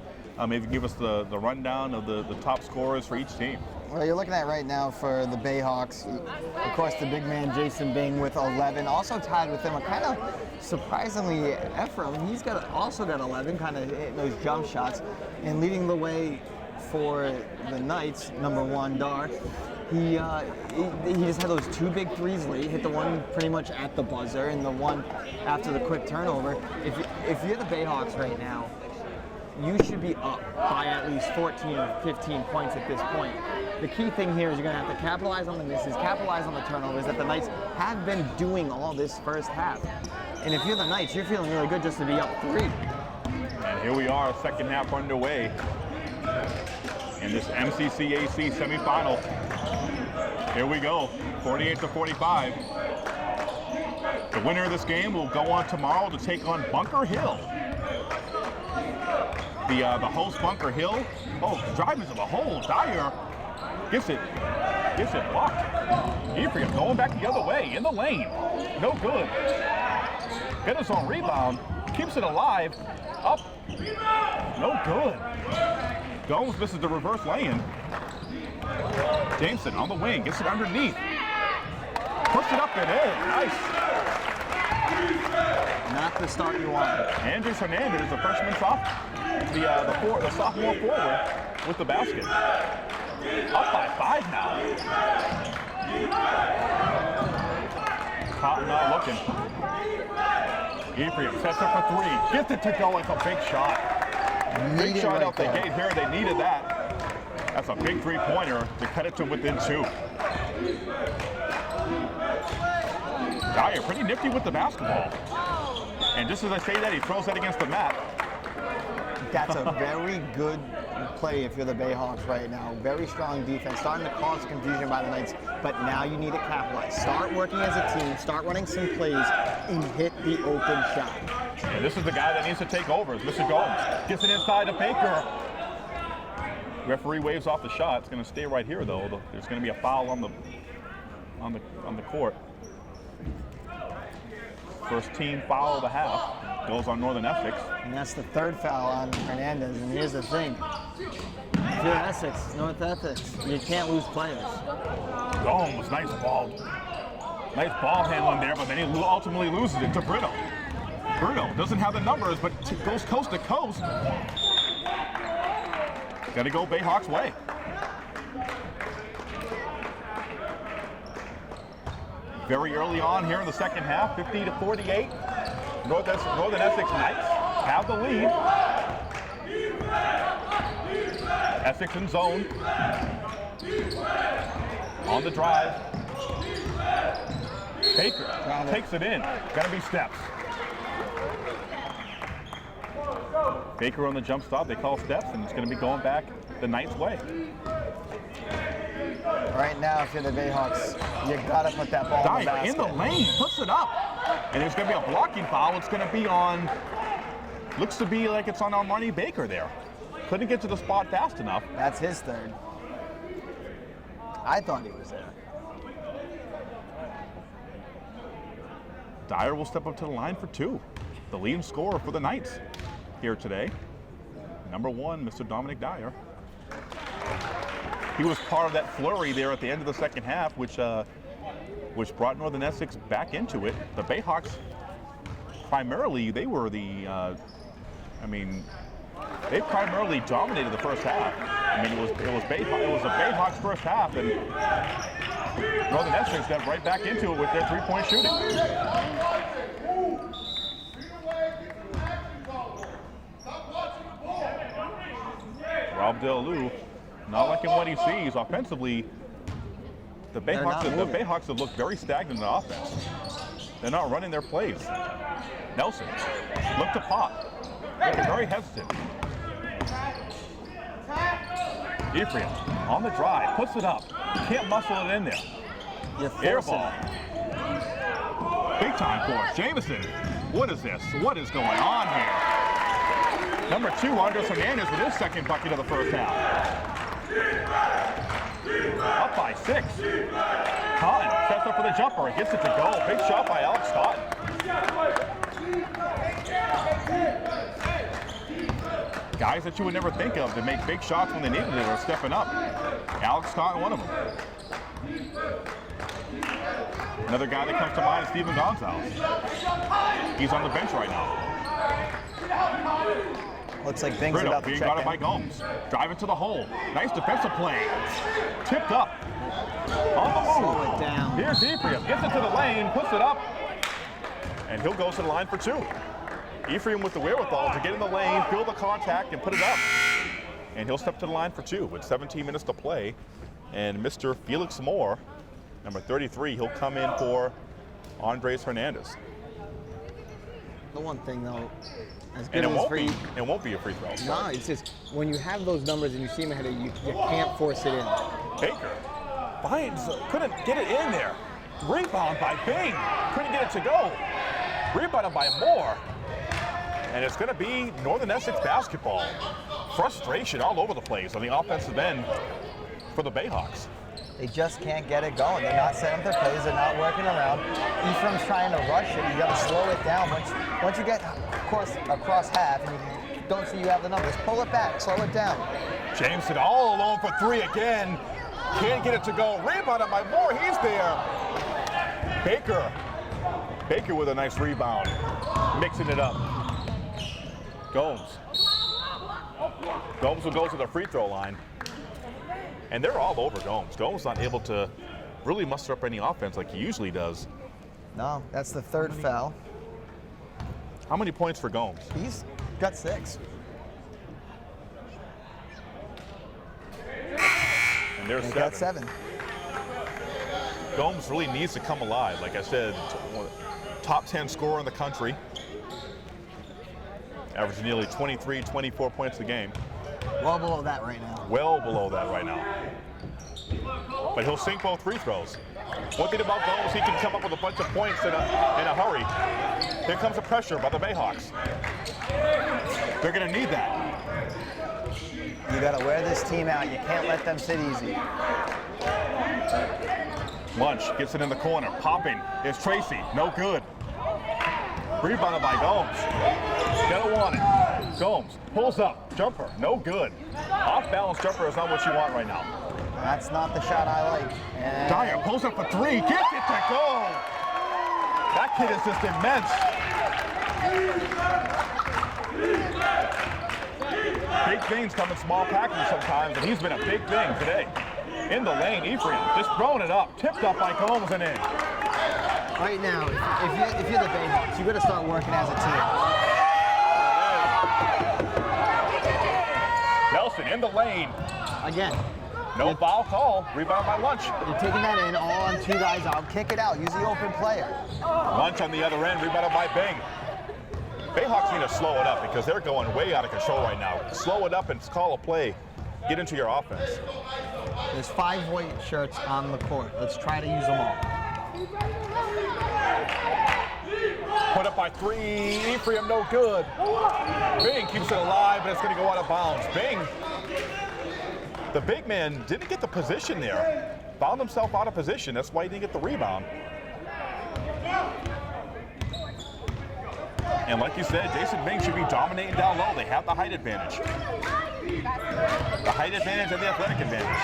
Maybe give us the rundown of the top scorers for each team. Well, you're looking at right now for the Bayhawks, of course, the big man Jason Bing with 11. Also tied with him, a kind of surprisingly, Ephraim. He's also got 11, kind of hitting those jump shots. And leading the way for the Knights, number 1, Dar. He just had those 2 big threes late, hit the one pretty much at the buzzer and the one after the quick turnover. If you're the Bayhawks right now, you should be up by at least 14 or 15 points at this point. The key thing here is you're going to have to capitalize on the misses, capitalize on the turnovers that the Knights have been doing all this first half. And if you're the Knights, you're feeling really good just to be up 3. And here we are, second half underway in this MCCAC semifinal. Here we go, 48-45. The winner of this game will go on tomorrow to take on Bunker Hill. The host Bunker Hill, drive into the hole. Dyer gets it blocked. Ephraim going back the other way in the lane. No good. Get his own rebound, keeps it alive. Up, no good. Gomes misses the reverse lay-in. Jameson on the wing, gets it underneath. Puts it up and in, nice. Not the start you want. Andres Hernandez, the freshman the sophomore forward with the basket. Up by 5 now. Cotton not looking. Ephraim sets up for 3. Gets it to go. It's a big shot. Big shot out the gate here. They needed that. That's a big 3-pointer to cut it to within 2. Dyer pretty nifty with the basketball. And just as I say that, he throws that against the mat. That's a very good play if you're the Bayhawks right now. Very strong defense, starting to cause confusion by the Knights, but now you need to capitalize. Start working as a team, start running some plays, and hit the open shot. And this is the guy that needs to take over, is Mr. Gomes. Gets it inside to Baker. Referee waves off the shot. It's going to stay right here, though. There's going to be a foul on the court. First team foul of the half goes on Northern Essex. And that's the 3rd foul on Hernandez. And here's the thing. If you're Essex, North Essex, you can't lose players. Gomes, nice ball handling there, but then he ultimately loses it to Brito. Brito doesn't have the numbers, but goes coast to coast. Got to go Bayhawks' way. Very early on here in the second half, 50-48. Northern Essex Knights have the lead. Essex in zone. On the drive. Baker takes it in. Gotta be steps. Baker on the jump stop. They call steps, and it's gonna be going back the Knights' way. Right now, if you're the Bayhawks, you gotta put that ball in the basket. In the lane, puts it up. And there's gonna be a blocking foul. It's gonna be on, looks to be like it's on Armani Baker there. Couldn't get to the spot fast enough. That's his 3rd. I thought he was there. Dyer will step up to the line for 2. The leading scorer for the Knights here today. Number 1, Mr. Dominic Dyer. He was part of that flurry there at the end of the second half, which brought Northern Essex back into it. The Bayhawks, primarily, they were they primarily dominated the first half. I mean, it was a Bayhawks first half, and Northern Essex got right back into it with their 3-point shooting. Rob Delu, not liking what he sees offensively. The Bayhawks have looked very stagnant in offense. They're not running their plays. Nelson, look to pop. Looking very hesitant. Ephraim on the drive, puts it up. Can't muscle it in there. Air ball. Big time for us. Jameson, what is this? What is going on here? Number 2, Andres Hernandez with his 2nd bucket of the first half. Up by 6. Cotton sets up for the jumper and gets it to go. Big shot by Alex Cotton. Guys that you would never think of to make big shots when they needed it are stepping up. Alex Cotton, one of them. Another guy that comes to mind is Steven Gonzalez. He's on the bench right now. Looks like things Brito about to being check guarded in. by Gomes. Driving to the hole. Nice defensive play. Tipped up. On the move. Slow it down. Here's Ephraim. Gets it to the lane. Puts it up. And he'll go to the line for 2. Ephraim with the wherewithal to get in the lane, feel the contact, and put it up. And he'll step to the line for 2 with 17 minutes to play. And Mr. Felix Moore, number 33, he'll come in for Andres Hernandez. The one thing though, as And good as free. it won't be a free throw. No, it's just when you have those numbers and you see him ahead of you, you can't force it in. Baker couldn't get it in there. Rebound by Bing. Couldn't get it to go. Rebounded by Moore. And it's going to be Northern Essex basketball. Frustration all over the place on the offensive end for the Bayhawks. They just can't get it going. They're not setting up their plays. They're not working around. Ephraim's trying to rush it. You got to slow it down. Once you get across half and you don't see you have the numbers, pull it back, slow it down. Jameson all alone for 3 again. Can't get it to go. Rebounded by Moore. He's there. Baker with a nice rebound. Mixing it up. Gomes will go to the free throw line. And they're all over Gomes. Gomes not able to really muster up any offense like he usually does. No, that's the 3rd foul. How many points for Gomes? He's got 6. And there's He 7. got 7. Gomes really needs to come alive. Like I said, top 10 scorer in the country. Averaging nearly 23, 24 points a game. Well below that right now. Well below that right now. But he'll sink both free throws. One thing about Gomes, he can come up with a bunch of points in a hurry. Here comes the pressure by the Bayhawks. They're going to need that. You got to wear this team out. You can't let them sit easy. Munch gets it in the corner. Popping is Tracy. No good. Rebounded by Gomes. Gotta want it. Gomes pulls up. Jumper. No good. Off-balance jumper is not what you want right now. That's not the shot I like. And Dyer pulls up for 3. Gets it to go. That kid is just immense. Big things come in small packages sometimes, and he's been a big thing today. In the lane, Ephraim just throwing it up. Tipped up by Gomes and in. right now, if you're the Bayhawks, you got to start working as a team. Nelson in the lane. Again. No foul call. Rebound by Lunch. You're taking that in, all on 2 guys out. Kick it out. Use the open player. Lunch on the other end. Rebounded by Bing. Bayhawks need to slow it up because they're going way out of control right now. Slow it up and call a play. Get into your offense. There's 5 white shirts on the court. Let's try to use them all. Put up by 3. Ephraim no good. Bing keeps it alive, but it's going to go out of bounds. Bing, the big man, didn't get the position there. Found himself out of position. That's why he didn't get the rebound. And like you said, Jason Bing should be dominating down low. They have the height advantage. The height advantage and the athletic advantage.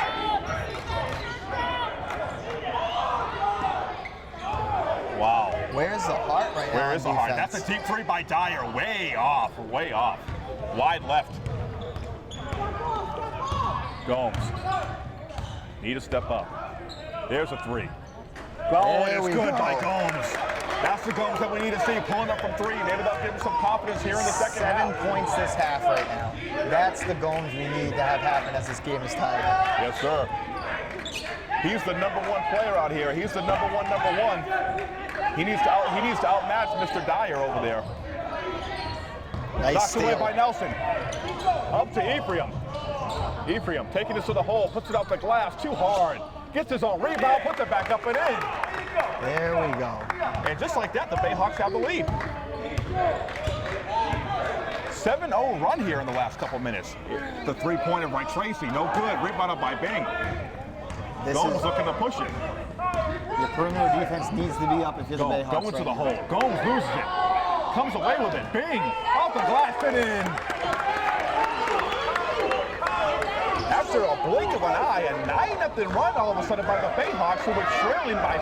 Wow. Where's the heart right now? Where is the heart? defense? That's a deep 3 by Dyer. Way off, way off. Wide left. Gomes. Need to step up. There's a 3. Oh, and it's good by Gomes. That's the Gomes that we need to see pulling up from 3. Maybe that'll give him some confidence here in the second half. 7 points this half right now. That's the Gomes we need to have happen as this game is tied. Yes, sir. He's the number 1 player out here. He's the number one. He needs to outmatch Mr. Dyer over there. Nice Knocked away steal. by Nelson. Up to Ephraim. Ephraim taking this to the hole, puts it out the glass, too hard. Gets his own rebound, puts it back up and in. There we go. And just like that, the Bayhawks have the lead. 7-0 run here in the last couple minutes. The 3-pointer by Tracy, no good. Rebounded by Bing. Gomes looking to push it. Your perimeter defense needs to be up if you're the Bayhawks. Going to the hole. Gomes loses it. Comes away with it. Bing, off the glass and in. After a blink of an eye, a 9-0 run all of a sudden by the Bayhawks, who were trailing by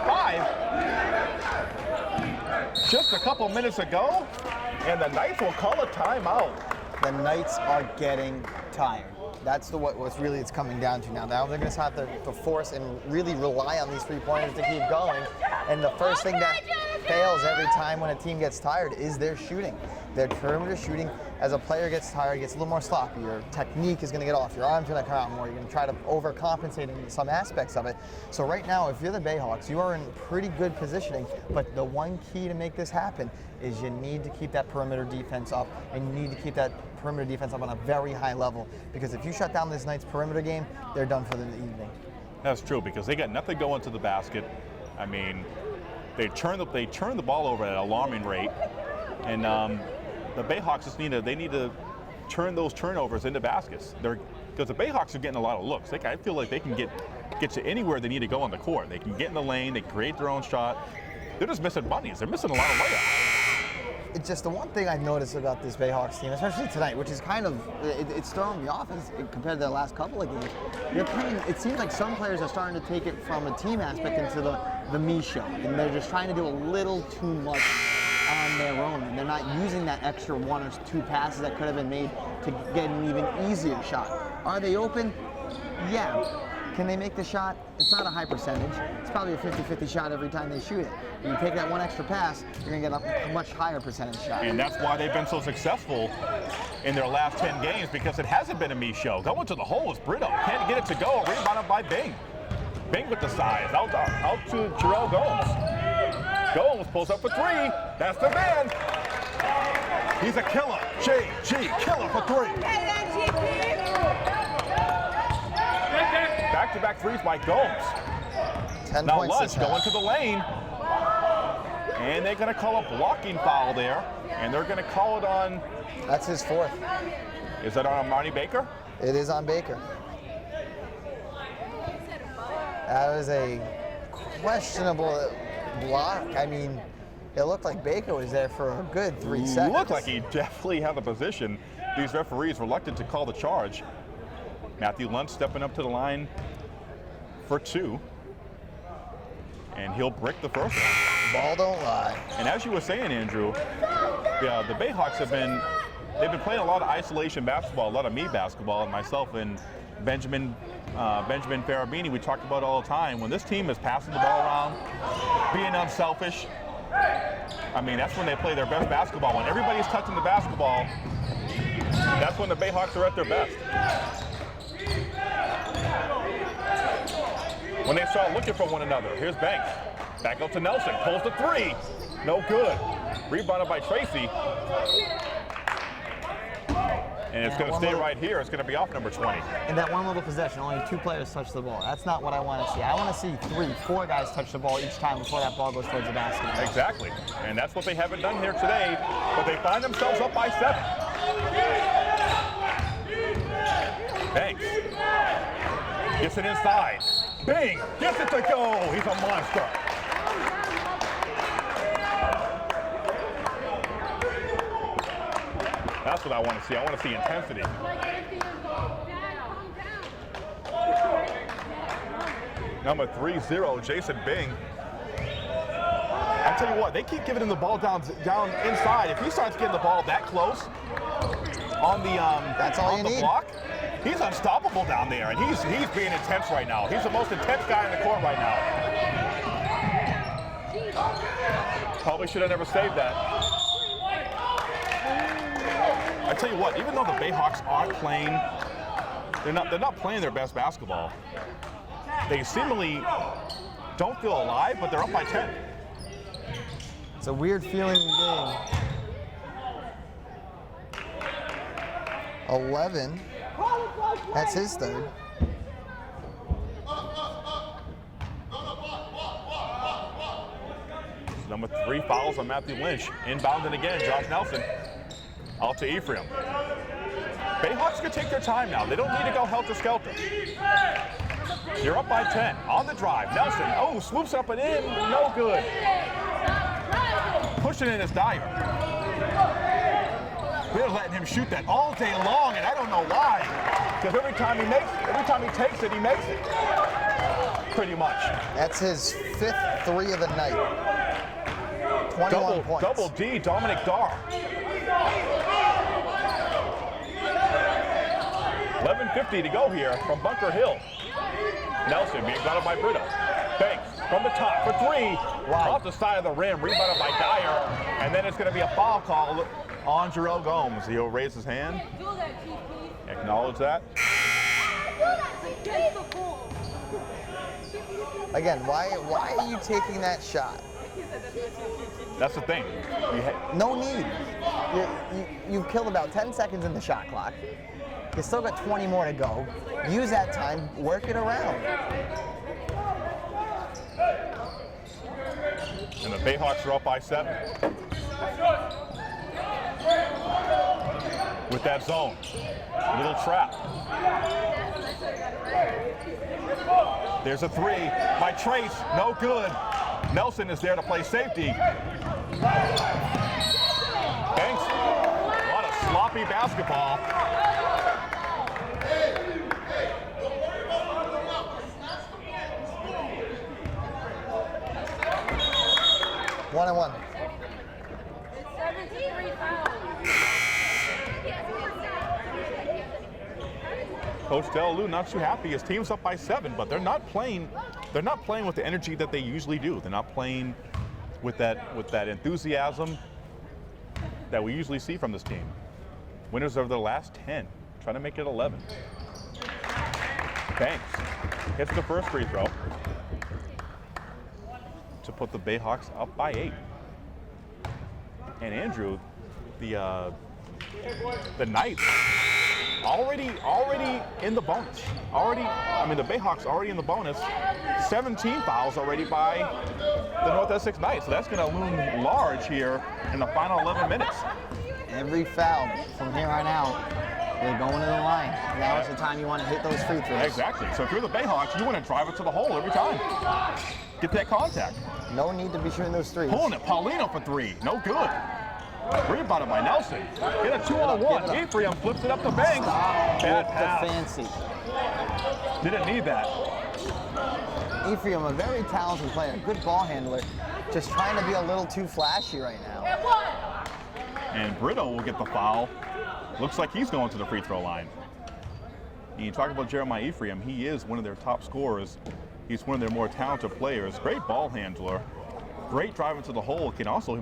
5 just a couple minutes ago, and the Knights will call a timeout. The Knights are getting tired. That's what's really it's coming down to now. Now they're going to have to force and really rely on these 3-pointers to keep going. And the first thing that fails every time when a team gets tired is their shooting. Their perimeter shooting, as a player gets tired, gets a little more sloppy. Your technique is going to get off. Your arms are going to come out more. You're going to try to overcompensate in some aspects of it. So right now, if you're the Bayhawks, you are in pretty good positioning. But the one key to make this happen is you need to keep that perimeter defense up, and you need to keep that perimeter defense up on a very high level. Because if you shut down this night's perimeter game, they're done for the evening. That's true, because they got nothing going to the basket. I mean, they turn the ball over at an alarming rate, and the Bayhawks just need to turn those turnovers into baskets. Because the Bayhawks are getting a lot of looks. I feel like they can get to anywhere they need to go on the court. They can get in the lane. They create their own shot. They're just missing bunnies. They're missing a lot of layups. It's just the one thing I've noticed about this Bayhawks team, especially tonight, which is kind of, it's throwing me off compared to the last couple of games. It seems like some players are starting to take it from a team aspect into the me show, and they're just trying to do a little too much on their own, and they're not using that extra 1 or 2 passes that could have been made to get an even easier shot. Are they open? Yeah. Can they make the shot? It's not a high percentage. It's probably a 50-50 shot every time they shoot it. When you take that one extra pass, you're going to get a much higher percentage shot. And that's why they've been so successful in their last 10 games, because it hasn't been a me show. Going to the hole is Brito. Can't get it to go. Rebounded by Bing. Bing with the size. Out to Jarrell Gomes. Gomes pulls up for 3. That's the man. He's a killer. JG, killer for 3. Back-to-back threes by Gomes. 10 Now points Lush this half. going to the lane. And they're going to call a blocking foul there. And they're going to call it on... That's his 4th. Is that on Marnie Baker? It is on Baker. That was a questionable block. I mean, it looked like Baker was there for a good 3 seconds. Looked like he definitely had the position. These referees reluctant to call the charge. Matthew Lunt stepping up to the line for 2. And he'll brick the first one. Ball don't lie. And as you were saying, Andrew, the Bayhawks they've been playing a lot of isolation basketball, a lot of me basketball, and myself and Benjamin Farabini, we talked about it all the time. When this team is passing the ball around, being unselfish, I mean, that's when they play their best basketball. When everybody's touching the basketball, that's when the Bayhawks are at their best. When they start looking for one another. Here's Banks. Back up to Nelson. Pulls the 3. No good. Rebounded by Tracy. And it's going to stay right here. It's going to be off number 20. In that one little possession, only 2 players touch the ball. That's not what I want to see. I want to see 3, 4 guys touch the ball each time before that ball goes towards the basket. Exactly. And that's what they haven't done here today. But they find themselves up by 7. Banks gets it inside. Bing gets it to go. He's a monster. That's what I want to see. I want to see intensity. Number 30, Jason Bing. I tell you what, they keep giving him the ball down inside. If he starts getting the ball that close on the That's all on you the need. block, he's unstoppable down there, and he's being intense right now. He's the most intense guy in the court right now. Probably should have never saved that. I tell you what, even though the Bayhawks aren't playing, they're not playing their best basketball. They seemingly don't feel alive, but they're up by 10. It's a weird feeling game. 11. That's his 3rd. Number 3 fouls on Matthew Lynch. Inbounding again, Josh Nelson. Out to Ephraim. Bayhawks can take their time now. They don't need to go helter-skelter. You're up by 10. On the drive, Nelson, swoops up and in. No good. Pushing in is Dyer. They're letting him shoot that all day long, and I don't know why. Because every time he takes it, he makes it. Pretty much. That's his 5th 3 of the night. 21 points. Double D, Dominic Dar. 11:50 to go here from Bunker Hill. Nelson being guarded by Brito. Banks from the top for 3. Wow. Off the side of the rim, rebounded by Dyer. And then it's going to be a foul call on Jarrell Gomes. He'll raise his hand, Do that, Chief, please. acknowledge that. It's against the ball. Again, why are you taking that shot? That's the thing. No need. You've killed about 10 seconds in the shot clock. You still got 20 more to go. Use that time, work it around. And the Bayhawks are up by 7. With that zone. Little trap. There's a 3 by Trace. No good. Nelson is there to play safety. Banks. A lot of sloppy basketball. One and one. It's 7-3 foul. Coach Delalu not too happy. His team's up by 7, but they're not playing with the energy that they usually do. They're not playing with that enthusiasm that we usually see from this team. Winners of their last 10, trying to make it 11. Banks hits the first free throw to put the Bayhawks up by 8. And Andrew, the Knights already in the bonus. The Bayhawks already in the bonus. 17 fouls already by the North Essex Knights. So that's going to loom large here in the final 11 minutes. Every foul from here on out, they're going to the line. Now is the time you want to hit those free throws. Exactly. So if you're the Bayhawks, you want to drive it to the hole every time. Get that contact. No need to be shooting those threes. Pulling it, Paulino for 3. No good. Rebounded by Nelson. Get a 2-on-1. Ephraim flips it up to Banks. Bad The pass. fancy. Didn't need that. Ephraim, a very talented player, good ball handler, just trying to be a little too flashy right now. And Brito will get the foul. Looks like he's going to the free throw line. And you talk about Jeremiah Ephraim, he is one of their top scorers. He's one of their more talented players. Great ball handler. Great driving to the hole. Can also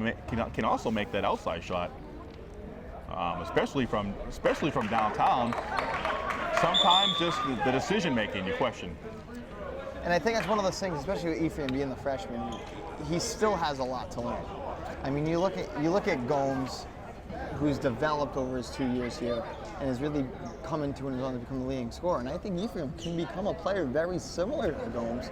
make that outside shot, especially from downtown. Sometimes just the decision making you question. And I think that's one of those things, especially with Ephraim being the freshman, he still has a lot to learn. I mean, you look at Gomes, who's developed over his 2 years here and has really come into his own to become the leading scorer. And I think Ephraim can become a player very similar to Gomes.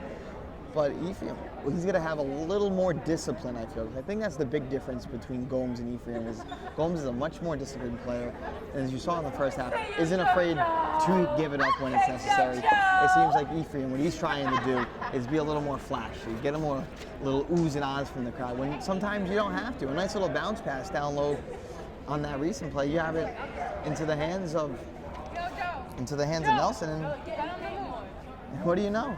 But Ephraim, he's going to have a little more discipline, I feel. I think that's the big difference between Gomes and Ephraim. Is Gomes is a much more disciplined player, and as you saw in the first half, isn't afraid to give it up when it's necessary. It seems like Ephraim, what he's trying to do is be a little more flashy, get a more little oohs and ahs from the crowd, when sometimes you don't have to. A nice little bounce pass down low on that recent play, you have it into the hands of Nelson, and what do you know?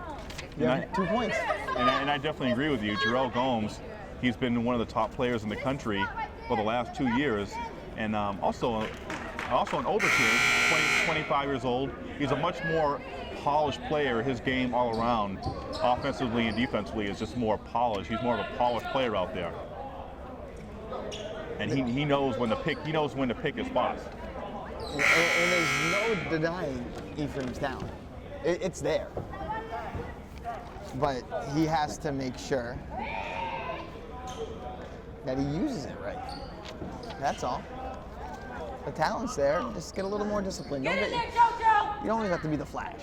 You have 2 points. And I definitely agree with you. Jarrell Gomes, he's been one of the top players in the country for the last 2 years, and also an older kid, 25 years old. He's a much more polished player. His game all around, offensively and defensively, is just more polished. He's more of a polished player out there, and he knows when to pick. He knows when to pick his spots. And there's no denying Ephraim's talent. It's there. But he has to make sure that he uses it right. That's all. The talent's there. Just get a little more discipline. You don't always have to be the Flash.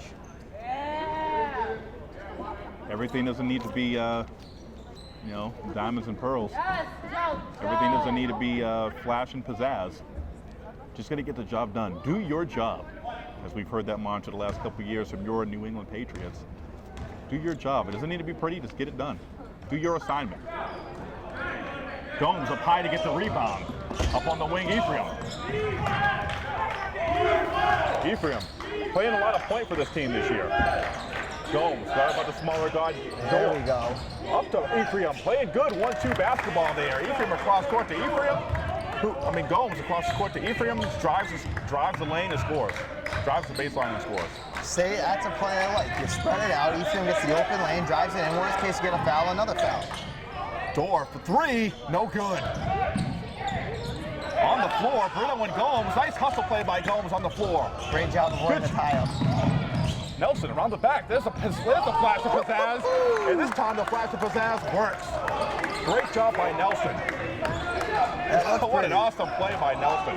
Everything doesn't need to be, diamonds and pearls. Everything doesn't need to be flash and pizzazz. Just got to get the job done. Do your job. As we've heard that mantra the last couple of years from your New England Patriots. Do your job. It doesn't need to be pretty, just get it done. Do your assignment. Gomes up high to get the rebound. Up on the wing, Ephraim. Ephraim playing a lot of point for this team this year. Gomes, sorry about the smaller guard. There we go. Up to Ephraim, playing good 1-2 basketball there. Ephraim across court to Ephraim. Gomes across the court to Ephraim, drives the lane and scores. Drives the baseline and scores. Say that's a play I like. You spread it out. Ephraim gets the open lane, drives it in. Worst case, you get a foul, another foul. Door for 3, no good. On the floor, Brito and Gomes. Nice hustle play by Gomes on the floor. Great job avoiding the tie-up. Nelson around the back. There's a flash of pizzazz. And this time the flash of pizzazz works. Great job by Nelson. What an awesome play by Nelson.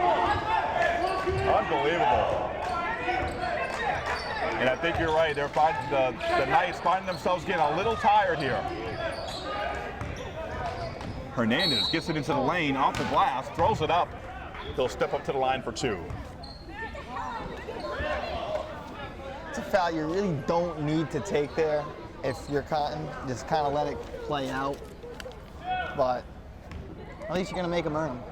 Unbelievable. And I think you're right. They're finding the Knights finding themselves getting a little tired here. Hernandez gets it into the lane, off the glass, throws it up. He'll step up to the line for 2. It's a foul you really don't need to take there if you're Cotton. Just kind of let it play out. But at least you're going to make them earn them.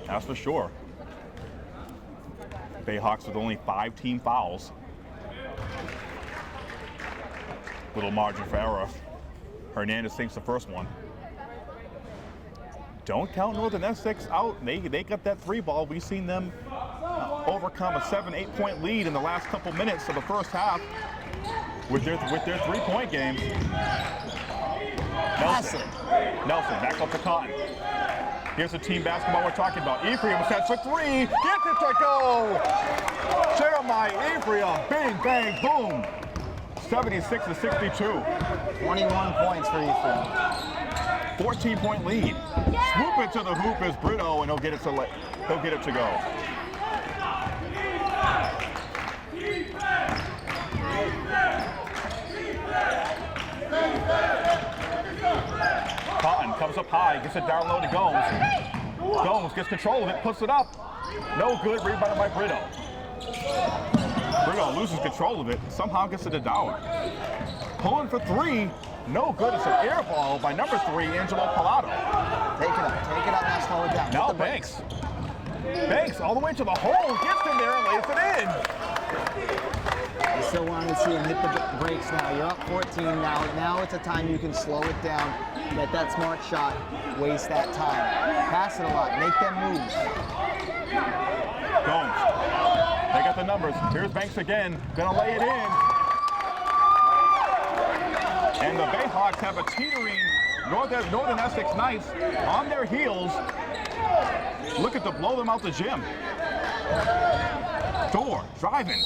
That's for sure. Bayhawks with only 5 team fouls. Little margin for error. Hernandez sinks the first one. Don't count Northern Essex out. They got that 3 ball. We've seen them overcome a 7-8 point lead in the last couple minutes of the first half with their 3-point game. Nelson back up to Cotton. Here's the team basketball we're talking about. Ephraim sets for 3. Gets it to go. Jeremiah Ephraim. Bang, bang, boom. 76-62. 21 points for Ephraim. 14-point lead. Swoop it to the hoop is Brito, and he'll get it to go. Cotton comes up high, gets it down low to Gomes. Gomes gets control of it, puts it up. No good, rebounded by Brito. Brito loses control of it, somehow gets it to down. Pulling for 3, no good. It's an air ball by number 3, Angelo Pilato. Take it up, now slow it down. Now Banks. Banks all the way to the hole, gets in there and lays it in. You still want to see him hit the brakes now. You're up 14 now. Now it's a time you can slow it down, get that smart shot, waste that time. Pass it a lot, make them move. Gomes. They got the numbers. Here's Banks again, gonna lay it in. And the Bayhawks have a teetering Northern Essex Knights on their heels. Looking to blow them out the gym. Dorr driving.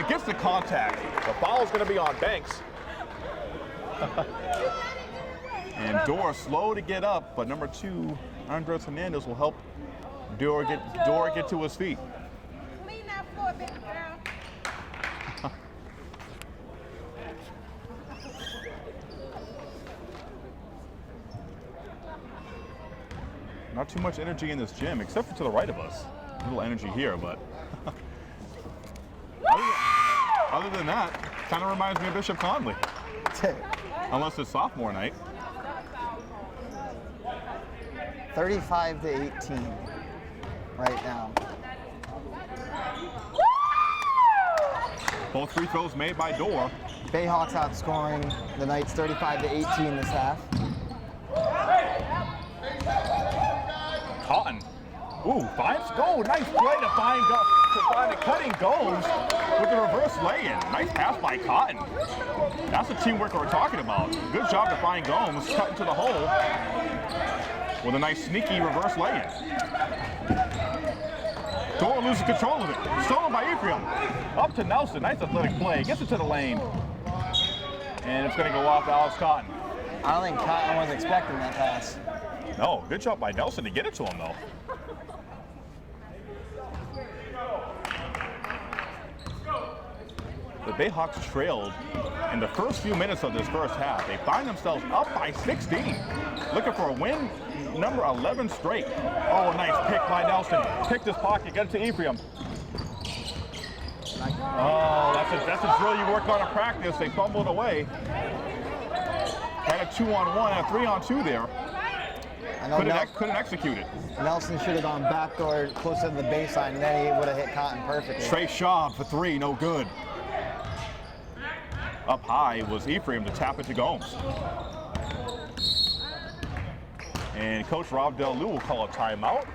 Gets the contact. The foul's going to be on Banks. And Dorr slow to get up, but number 2, Andres Hernandez, will help Dorr get to his feet. Clean that floor, baby girl. Not too much energy in this gym, except for to the right of us. A little energy here, but other than that, kind of reminds me of Bishop Conley. Unless it's sophomore night. 35-18 right now. Both free throws made by Dorr. Bayhawks outscoring the Knights 35-18 this half. Cotton. Ooh, finds goal. Nice play to find a cutting Gomes with the reverse lay-in. Nice pass by Cotton. That's the teamwork we're talking about. Good job to find Gomes, cut into the hole with a nice sneaky reverse lay-in. Dorr loses control of it. Stolen by Ephraim. Up to Nelson. Nice athletic play. Gets it to the lane. And it's going to go off to Alex Cotton. I don't think Cotton was expecting that pass. No, good job by Nelson to get it to him, though. The Bayhawks trailed in the first few minutes of this first half. They find themselves up by 16. Looking for a win, number 11 straight. Oh, nice pick by Nelson. Picked his pocket, get it to Ephraim. Oh, that's a drill you work on in practice. They fumbled away. Had a 2-on-1 and a 3-on-2 there. Couldn't execute it. Nelson should have gone backdoor closer to the baseline, and then he would have hit Cotton perfectly. Trey Schaub for 3, no good. Up high was Ephraim to tap it to Gomes. And Coach Rob Del Lou will call a timeout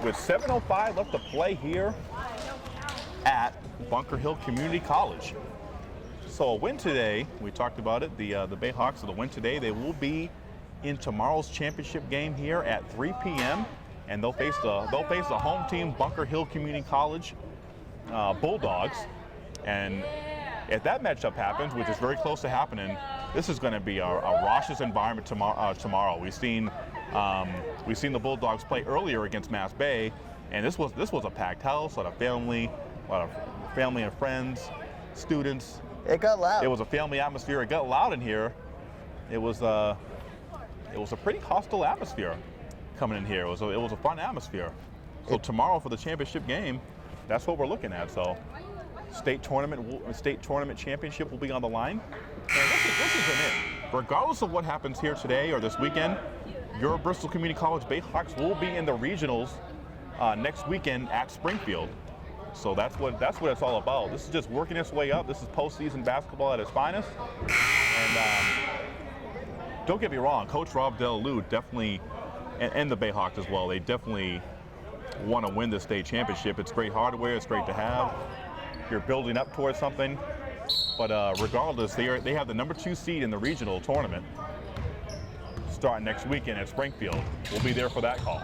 with 7:05 left to play here at Bunker Hill Community College. So a win today, we talked about it, the Bayhawks with a win today, they will be in tomorrow's championship game here at 3 p.m. and they'll face the home team, Bunker Hill Community College Bulldogs. And if that matchup happens, which is very close to happening, this is going to be a raucous environment tomorrow. We've seen the Bulldogs play earlier against Mass Bay, and this was a packed house, a lot of family and friends, students. It got loud. It was a family atmosphere. It got loud in here. It was a pretty hostile atmosphere coming in here. It was a fun atmosphere. So tomorrow for the championship game, that's what we're looking at. So state tournament championship will be on the line. And this isn't it. Regardless of what happens here today or this weekend, your Bristol Community College Bayhawks will be in the regionals next weekend at Springfield. So that's what it's all about. This is just working its way up. This is postseason basketball at its finest. And don't get me wrong, Coach Rob Delalu definitely, and the Bayhawks as well, they definitely want to win the state championship. It's great hardware. It's great to have. You're building up towards something. But regardless, they have the number 2 seed in the regional tournament starting next weekend at Springfield. We'll be there for that call.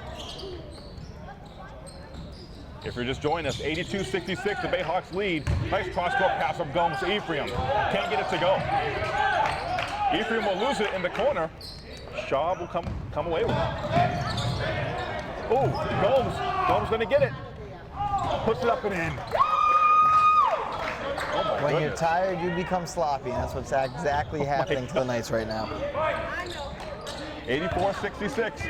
If you're just joining us, 82-66, the Bayhawks lead. Nice cross-court pass from Gomes to Ephraim. Can't get it to go. Ephraim will lose it in the corner. Shaw will come away with it. Oh, Gomes going to get it. Puts it up and in. Oh when you're tired, you become sloppy, and that's what's exactly happening to the Knights right now. 84-66.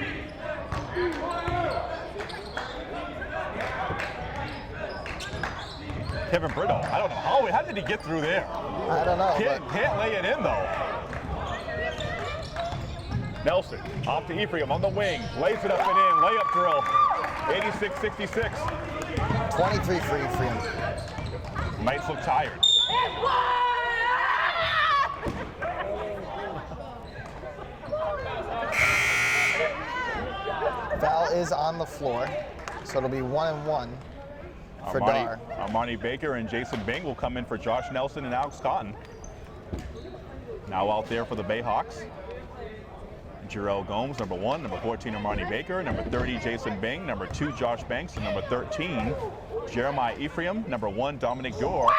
Kevin Brito, I don't know how did he get through there? I don't know. Can't lay it in though. Nelson off to Ephraim on the wing, lays it up and in, layup drill. 86-66. 23 for Ephraim. Knights look tired. Foul is on the floor, so it'll be 1-1 for Dar. Armani Baker and Jason Bing will come in for Josh Nelson and Alex Cotton. Now out there for the Bayhawks, Jarrell Gomes, number 1, number 14, Armani Baker, number 30, Jason Bing, number 2, Josh Banks, and number 13, Jeremiah Ephraim, number 1, Dominic Dorr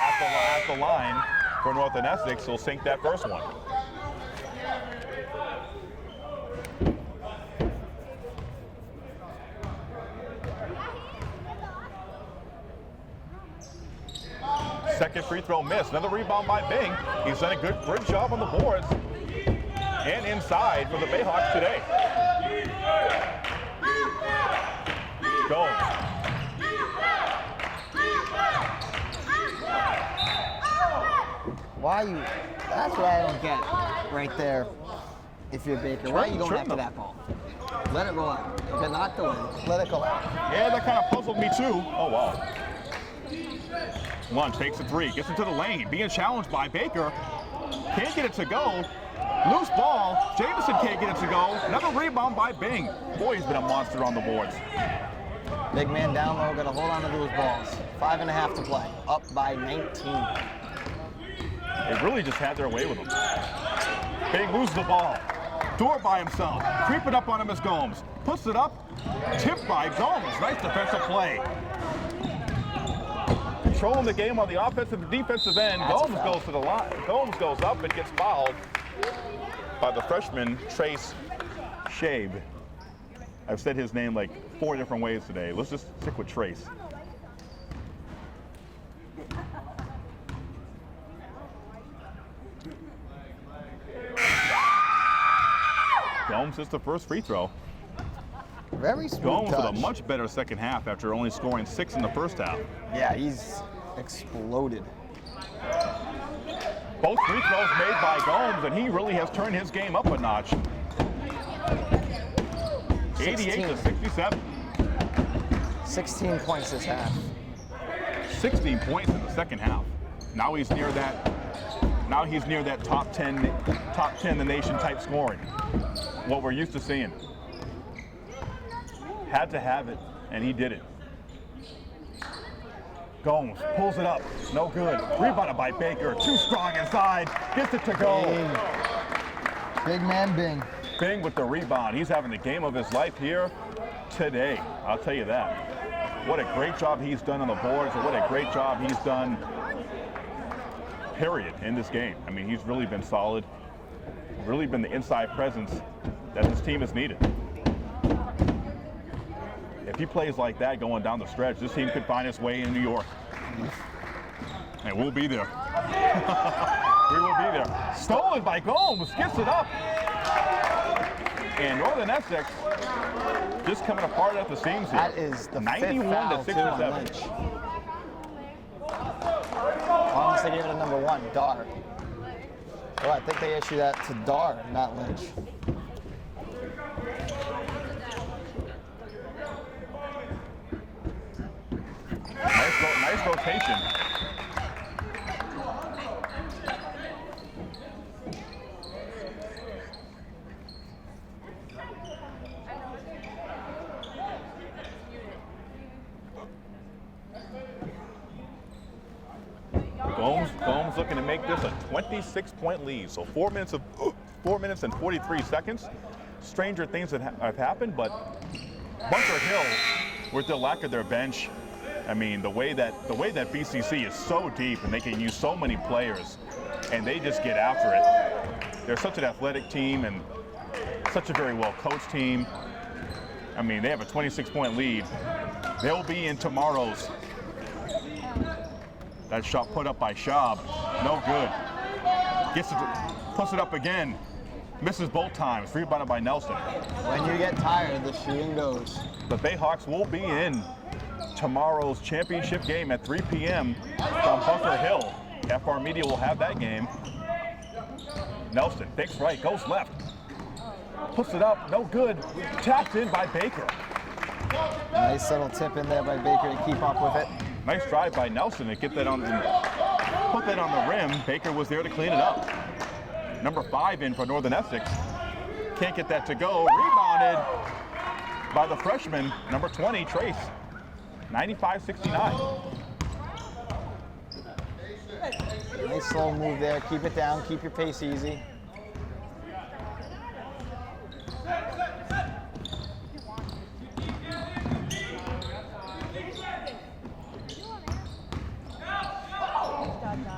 at the line for Northern Essex. Will sink that first one. Second free throw missed. Another rebound by Bing. He's done a good job on the boards and inside for the Bayhawks today. Gomes. Why you? That's what I don't get right there. If you're Baker, why are you going after that ball? Let it roll out. If it's not the win, let it go out. Yeah, that kind of puzzled me too. Oh wow. Lunch takes a 3, gets into the lane, being challenged by Baker. Can't get it to go. Loose ball. Jameson can't get it to go. Another rebound by Bing. Boy, he's been a monster on the boards. Big man down low, got to hold on to those balls. 5.5 to play. Up by 19. They really just had their way with him. Bing loses the ball. Dorr by himself. Creeping up on him is Gomes. Puts it up. Tipped by Gomes. Nice defensive play. Controlling the game on the offensive and defensive end. Gomes goes to the line. Gomes goes up and gets fouled by the freshman, Trace Shabe. I've said his name like 4 different ways today. Let's just stick with Trace. Gomes hits the first free throw. Very smooth Gomes touch. with a much better second half after only scoring 6 in the first half. Yeah, he's exploded. Both free throws made by Gomes, and he really has turned his game up a notch. 88-67. 16 points this half. 16 points in the second half. Now he's near that. Now he's near that top 10 in the nation type scoring. What we're used to seeing. Had to have it, and he did it. Gomes pulls it up, no good. Rebounded by Baker, too strong inside, gets it to go. Big man Bing. Bing with the rebound. He's having the game of his life here today. I'll tell you that. What a great job he's done on the boards, and what a great job he's done, period, in this game. I mean, he's really been solid, really been the inside presence that this team has needed. If he plays like that going down the stretch, this team could find its way in New York. And we'll be there. We will be there. Stolen by Gomes, gets it up. And Northern Essex just coming apart at the seams here. That is the 91 fifth to foul, too, on 67. Lynch. Almost they gave it to number 1, Dar. Well, I think they issued that to Dar, not Lynch. Nice rotation. Gomes looking to make this a 26-point lead. So 4 minutes and 43 seconds. Stranger things that have happened, but Bunker Hill, with the lack of their bench, I mean, the way that BCC is so deep and they can use so many players, and they just get after it. They're such an athletic team and such a very well-coached team. I mean, they have a 26-point lead. They'll be in tomorrow's. That shot put up by Schaub, no good. Puts it up again, misses both times. Rebounded by Nelson. When you get tired, the shooting goes. The Bayhawks will be in tomorrow's championship game at 3 p.m. from Bunker Hill. FR Media will have that game. Nelson fakes right, goes left. Puts it up, no good. Tapped in by Baker. Nice little tip in there by Baker to keep up with it. Nice drive by Nelson to get that on and put that on the rim. Baker was there to clean it up. Number 5 in for Northern Essex. Can't get that to go. Rebounded by the freshman, number 20, Trace. 95-69. Nice slow move there. Keep it down. Keep your pace easy.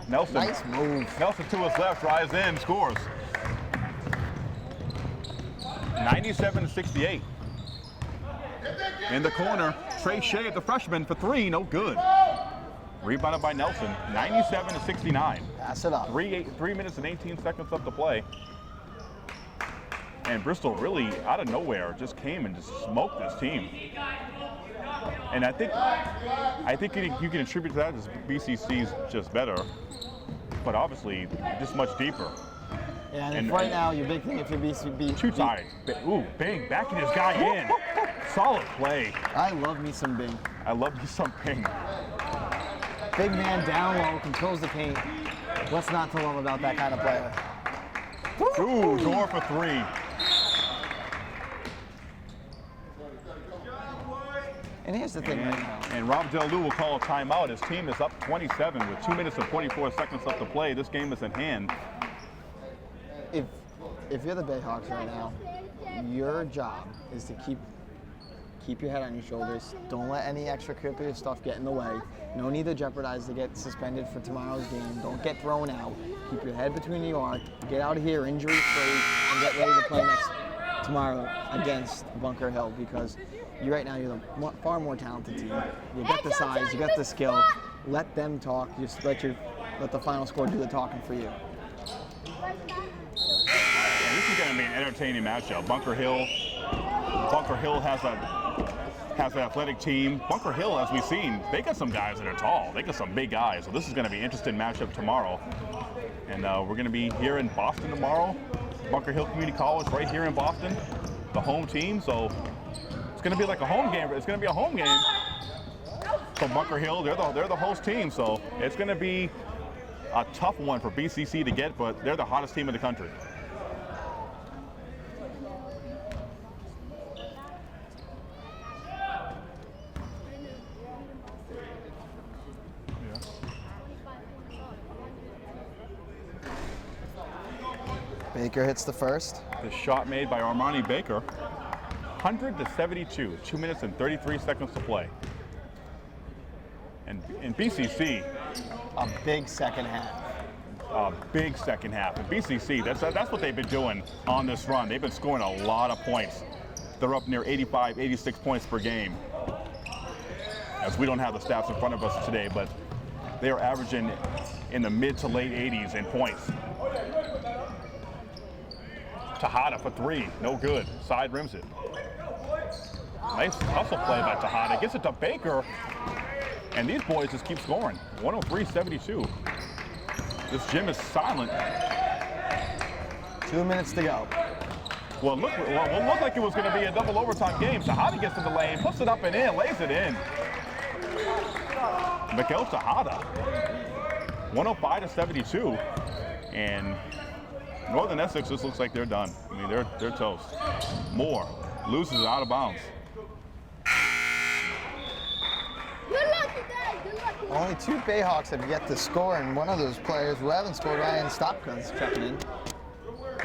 Nelson. Nice move. Nelson to his left, drives in, scores. 97-68. In the corner, Trey Shea, the freshman, for 3, no good. Rebounded by Nelson, 97-69. Pass it up. 3 minutes and 18 seconds left to play. And Bristol really, out of nowhere, just came and just smoked this team. And I think you can attribute to that as BCC's just better, but obviously just much deeper. Yeah, and right now, your big thing if you're BCB. Too tight. Ooh, Bing backing his guy in. Solid play. I love me some Bing. I love me some Bing. Big man down low, controls the paint. What's not to love about that kind of player? Ooh, door for 3. And here's the thing right now. And Rob Delu will call a timeout. His team is up 27 with 2 minutes and 44 seconds left to play. This game is in hand. If you're the Bayhawks right now, your job is to keep your head on your shoulders. Don't let any extracurricular stuff get in the way. No need to jeopardize to get suspended for tomorrow's game. Don't get thrown out. Keep your head between the arc. Get out of here injury-free and get ready to play tomorrow against Bunker Hill, because right now you're the far more talented team. You got the size, you got the skill. Let them talk. Just let the final score do the talking for you. And this is going to be an entertaining matchup. Bunker Hill has an athletic team. Bunker Hill, as we've seen, they got some guys that are tall. They got some big guys. So this is going to be an interesting matchup tomorrow. And we're going to be here in Boston tomorrow. Bunker Hill Community College right here in Boston, the home team. So it's going to be like a home game. It's going to be a home game for Bunker Hill. They're the host team. So it's going to be a tough one for BCC to get, but they're the hottest team in the country. Baker hits the first. The shot made by Armani Baker. 100-72, 2 minutes and 33 seconds to play. And in BCC, A big second half. a big second half. And BCC, that's what they've been doing on this run. They've been scoring a lot of points. They're up near 85, 86 points per game. As we don't have the stats in front of us today, but they are averaging in the mid to late 80s in points. Tejada for three, no good. Side rims it. Nice hustle play by Tejada. Gets it to Baker, and these boys just keep scoring. 103-72. This gym is silent. 2 minutes to go. Well, what looked like it was going to be a double overtime game. Tejada gets in the lane, puts it up and in, lays it in. Miguel Tejada, 105-72, and Northern Essex just looks like they're done. I mean, they're toast. Moore loses it out of bounds. Good lucky, Dad. Good lucky. Only 2 Bayhawks have yet to score, and one of those players who haven't scored, Ryan Stopka's checking in.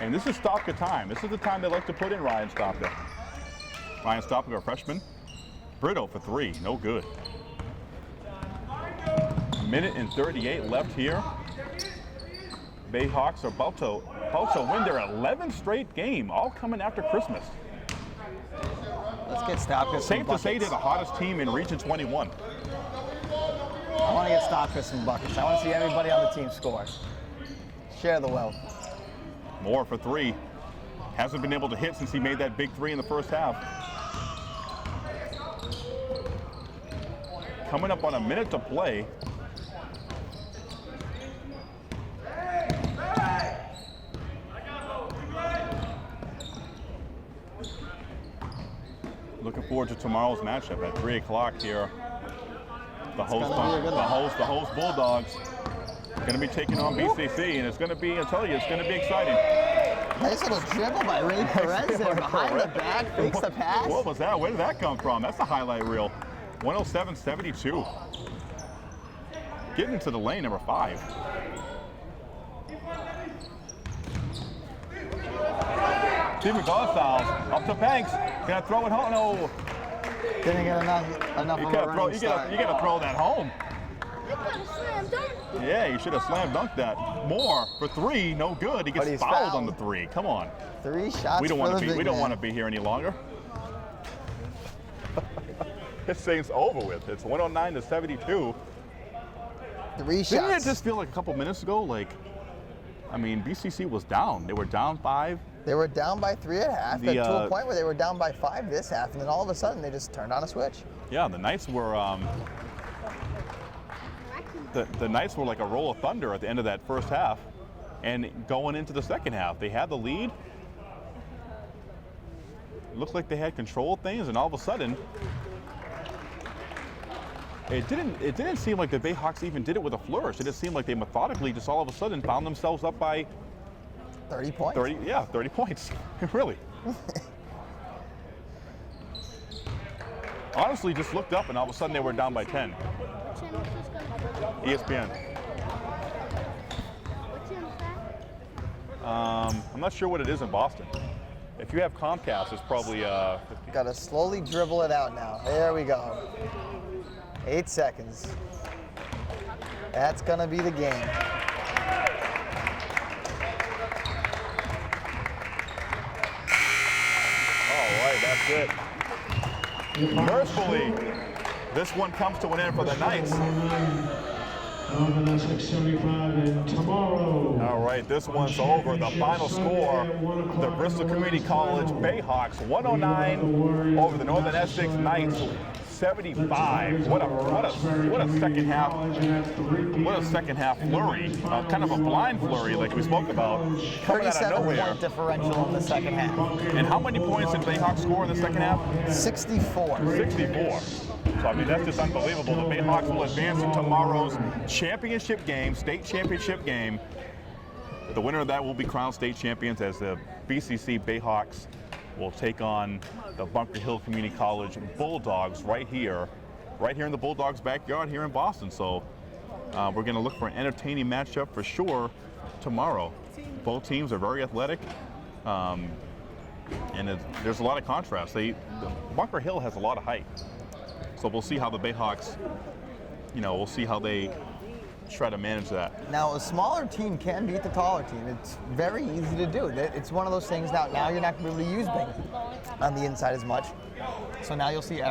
And this is Stopka time. This is the time they like to put in Ryan Stopka. Ryan Stopka, a freshman. Brito for three, no good. A minute and 38 left here. Bayhawks are about to win their 11th straight game, all coming after Christmas. Let's get Stopka some Safe to say buckets. they're the hottest team in Region 21. I want to get Stopka some buckets. I want to see everybody on the team score. Share the wealth. Moore for three. Hasn't been able to hit since he made that big three in the first half. Coming up on a minute to play. Looking forward to tomorrow's matchup at 3 o'clock here. The host Bulldogs going to be taking on BCC, and it's going to be, I'll tell you, it's going to be exciting. Nice little dribble by Ray Perez there behind the back, fakes the pass. What was that? Where did that come from? That's the highlight reel. 107-72. Getting to the lane, number 5. Steven Gonzalez up to Banks. Gonna throw it home. No. Didn't get enough You of a gotta running start. throw that home. You got a slam dunk. Yeah, you should have slam dunked that. Moore for three, no good. He But gets he's fouled on fouled. the three. Come on. 3 shots We don't for want the to be. big We don't man. want to be here any longer. This thing's over with. It's 109-72. 3 shots. Didn't it just feel like a couple minutes ago? Like, I mean, BCC was down. They were down 5. They were down by 3 at half, The, to a point where they were down by 5 this half, and then all of a sudden they just turned on a switch. Yeah, the Knights were. The Knights were like a roll of thunder at the end of that first half, and going into the second half, they had the lead. It looked like they had control of things, and all of a sudden, it didn't seem like the Bayhawks even did it with a flourish. It just seemed like they methodically just all of a sudden found themselves up by 30 points. 30 points. Really. Honestly, just looked up and all of a sudden they were down by 10. What channel is this gonna be? ESPN. What channel is that? I'm not sure what it is in Boston. If you have Comcast, it's probably 50. Got to slowly dribble it out now. There we go. 8 seconds. That's going to be the game. All right, that's it. Mercifully, this one comes to an end for the Knights. Northern Essex 75, and tomorrow. All right, this one's over. The final score, the Bristol Community College Bayhawks 109 over the Northern Essex Knights 75. What a second half. What a second half flurry. Kind of a blind flurry like we spoke about. Coming out of 37 nowhere. point differential in the second half. And how many points did Bayhawks score in the second half? 64. 64. So, I mean, that's just unbelievable. The Bayhawks will advance to tomorrow's championship game, state championship game. The winner of that will be crowned state champions as the BCC Bayhawks will take on the Bunker Hill Community College Bulldogs right here in the Bulldogs' backyard here in Boston. So we're going to look for an entertaining matchup for sure tomorrow. Both teams are very athletic. And there's a lot of contrast. Bunker Hill has a lot of height. So we'll see how the Bayhawks, we'll see how they try to manage that. Now, a smaller team can beat the taller team. It's very easy to do. It's one of those things now you're not going to be able to use Bing on the inside as much. So now you'll see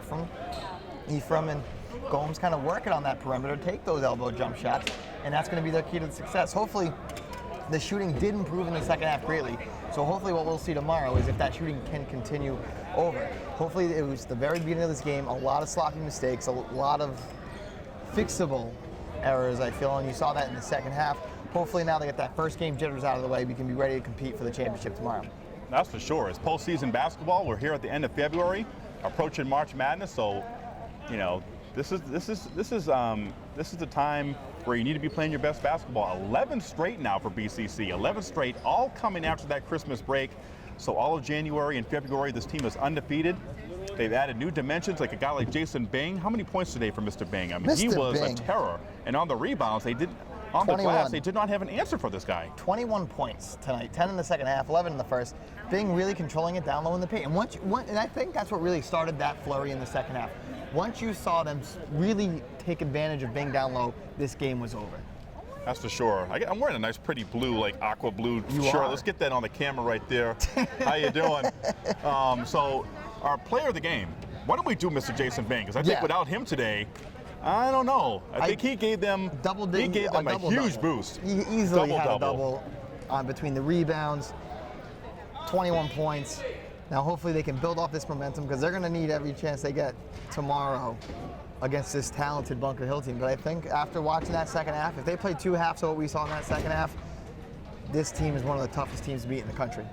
Ephraim and Gomes kind of working on that perimeter, take those elbow jump shots, and that's going to be their key to success. Hopefully, the shooting did improve in the second half greatly. So hopefully what we'll see tomorrow is if that shooting can continue over. Hopefully it was the very beginning of this game, a lot of sloppy mistakes, a lot of fixable errors, I feel, and you saw that in the second half. Hopefully now they get that first game jitters out of the way, we can be ready to compete for the championship tomorrow. That's for sure. It's postseason basketball. We're here at the end of February, approaching March Madness. So, this is the time where you need to be playing your best basketball. 11 straight now for BCC. 11 straight, all coming after that Christmas break. So all of January and February, this team is undefeated. They've added new dimensions, like a guy like Jason Bing. How many points today for Mr. Bing? I mean, he was a terror. And on the rebounds, the glass, they did not have an answer for this guy. 21 points tonight, 10 in the second half, 11 in the first. Bing really controlling it down low in the paint. And I think that's what really started that flurry in the second half. Once you saw them really take advantage of Bing down low, this game was over. That's for sure. I'm wearing a nice, pretty blue, like aqua blue shirt. Let's get that on the camera right there. How you doing? So, our player of the game. Why don't we do Mr. Jason Bing? Because I think without him today, I don't know. I think he gave them a huge boost. He easily had a double between the rebounds, 21 points. Now hopefully they can build off this momentum because they're going to need every chance they get tomorrow against this talented Bunker Hill team. But I think after watching that second half, if they play two halves of what we saw in that second half, this team is one of the toughest teams to beat in the country.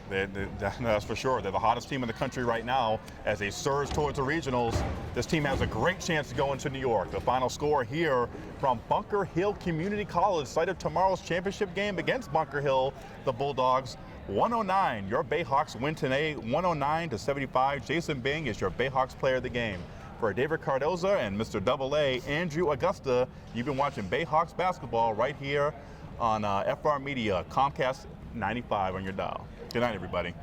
That's for sure. They're the hottest team in the country right now as they surge towards the regionals. This team has a great chance to go into New York. The final score here from Bunker Hill Community College, site of tomorrow's championship game against Bunker Hill, the Bulldogs. 109, your Bayhawks win today, 109-75. Jason Bing is your Bayhawks player of the game. For David Cardoza and Mr. AA, Andrew Augusta, you've been watching Bayhawks basketball right here on FR Media, Comcast 95 on your dial. Good night, everybody.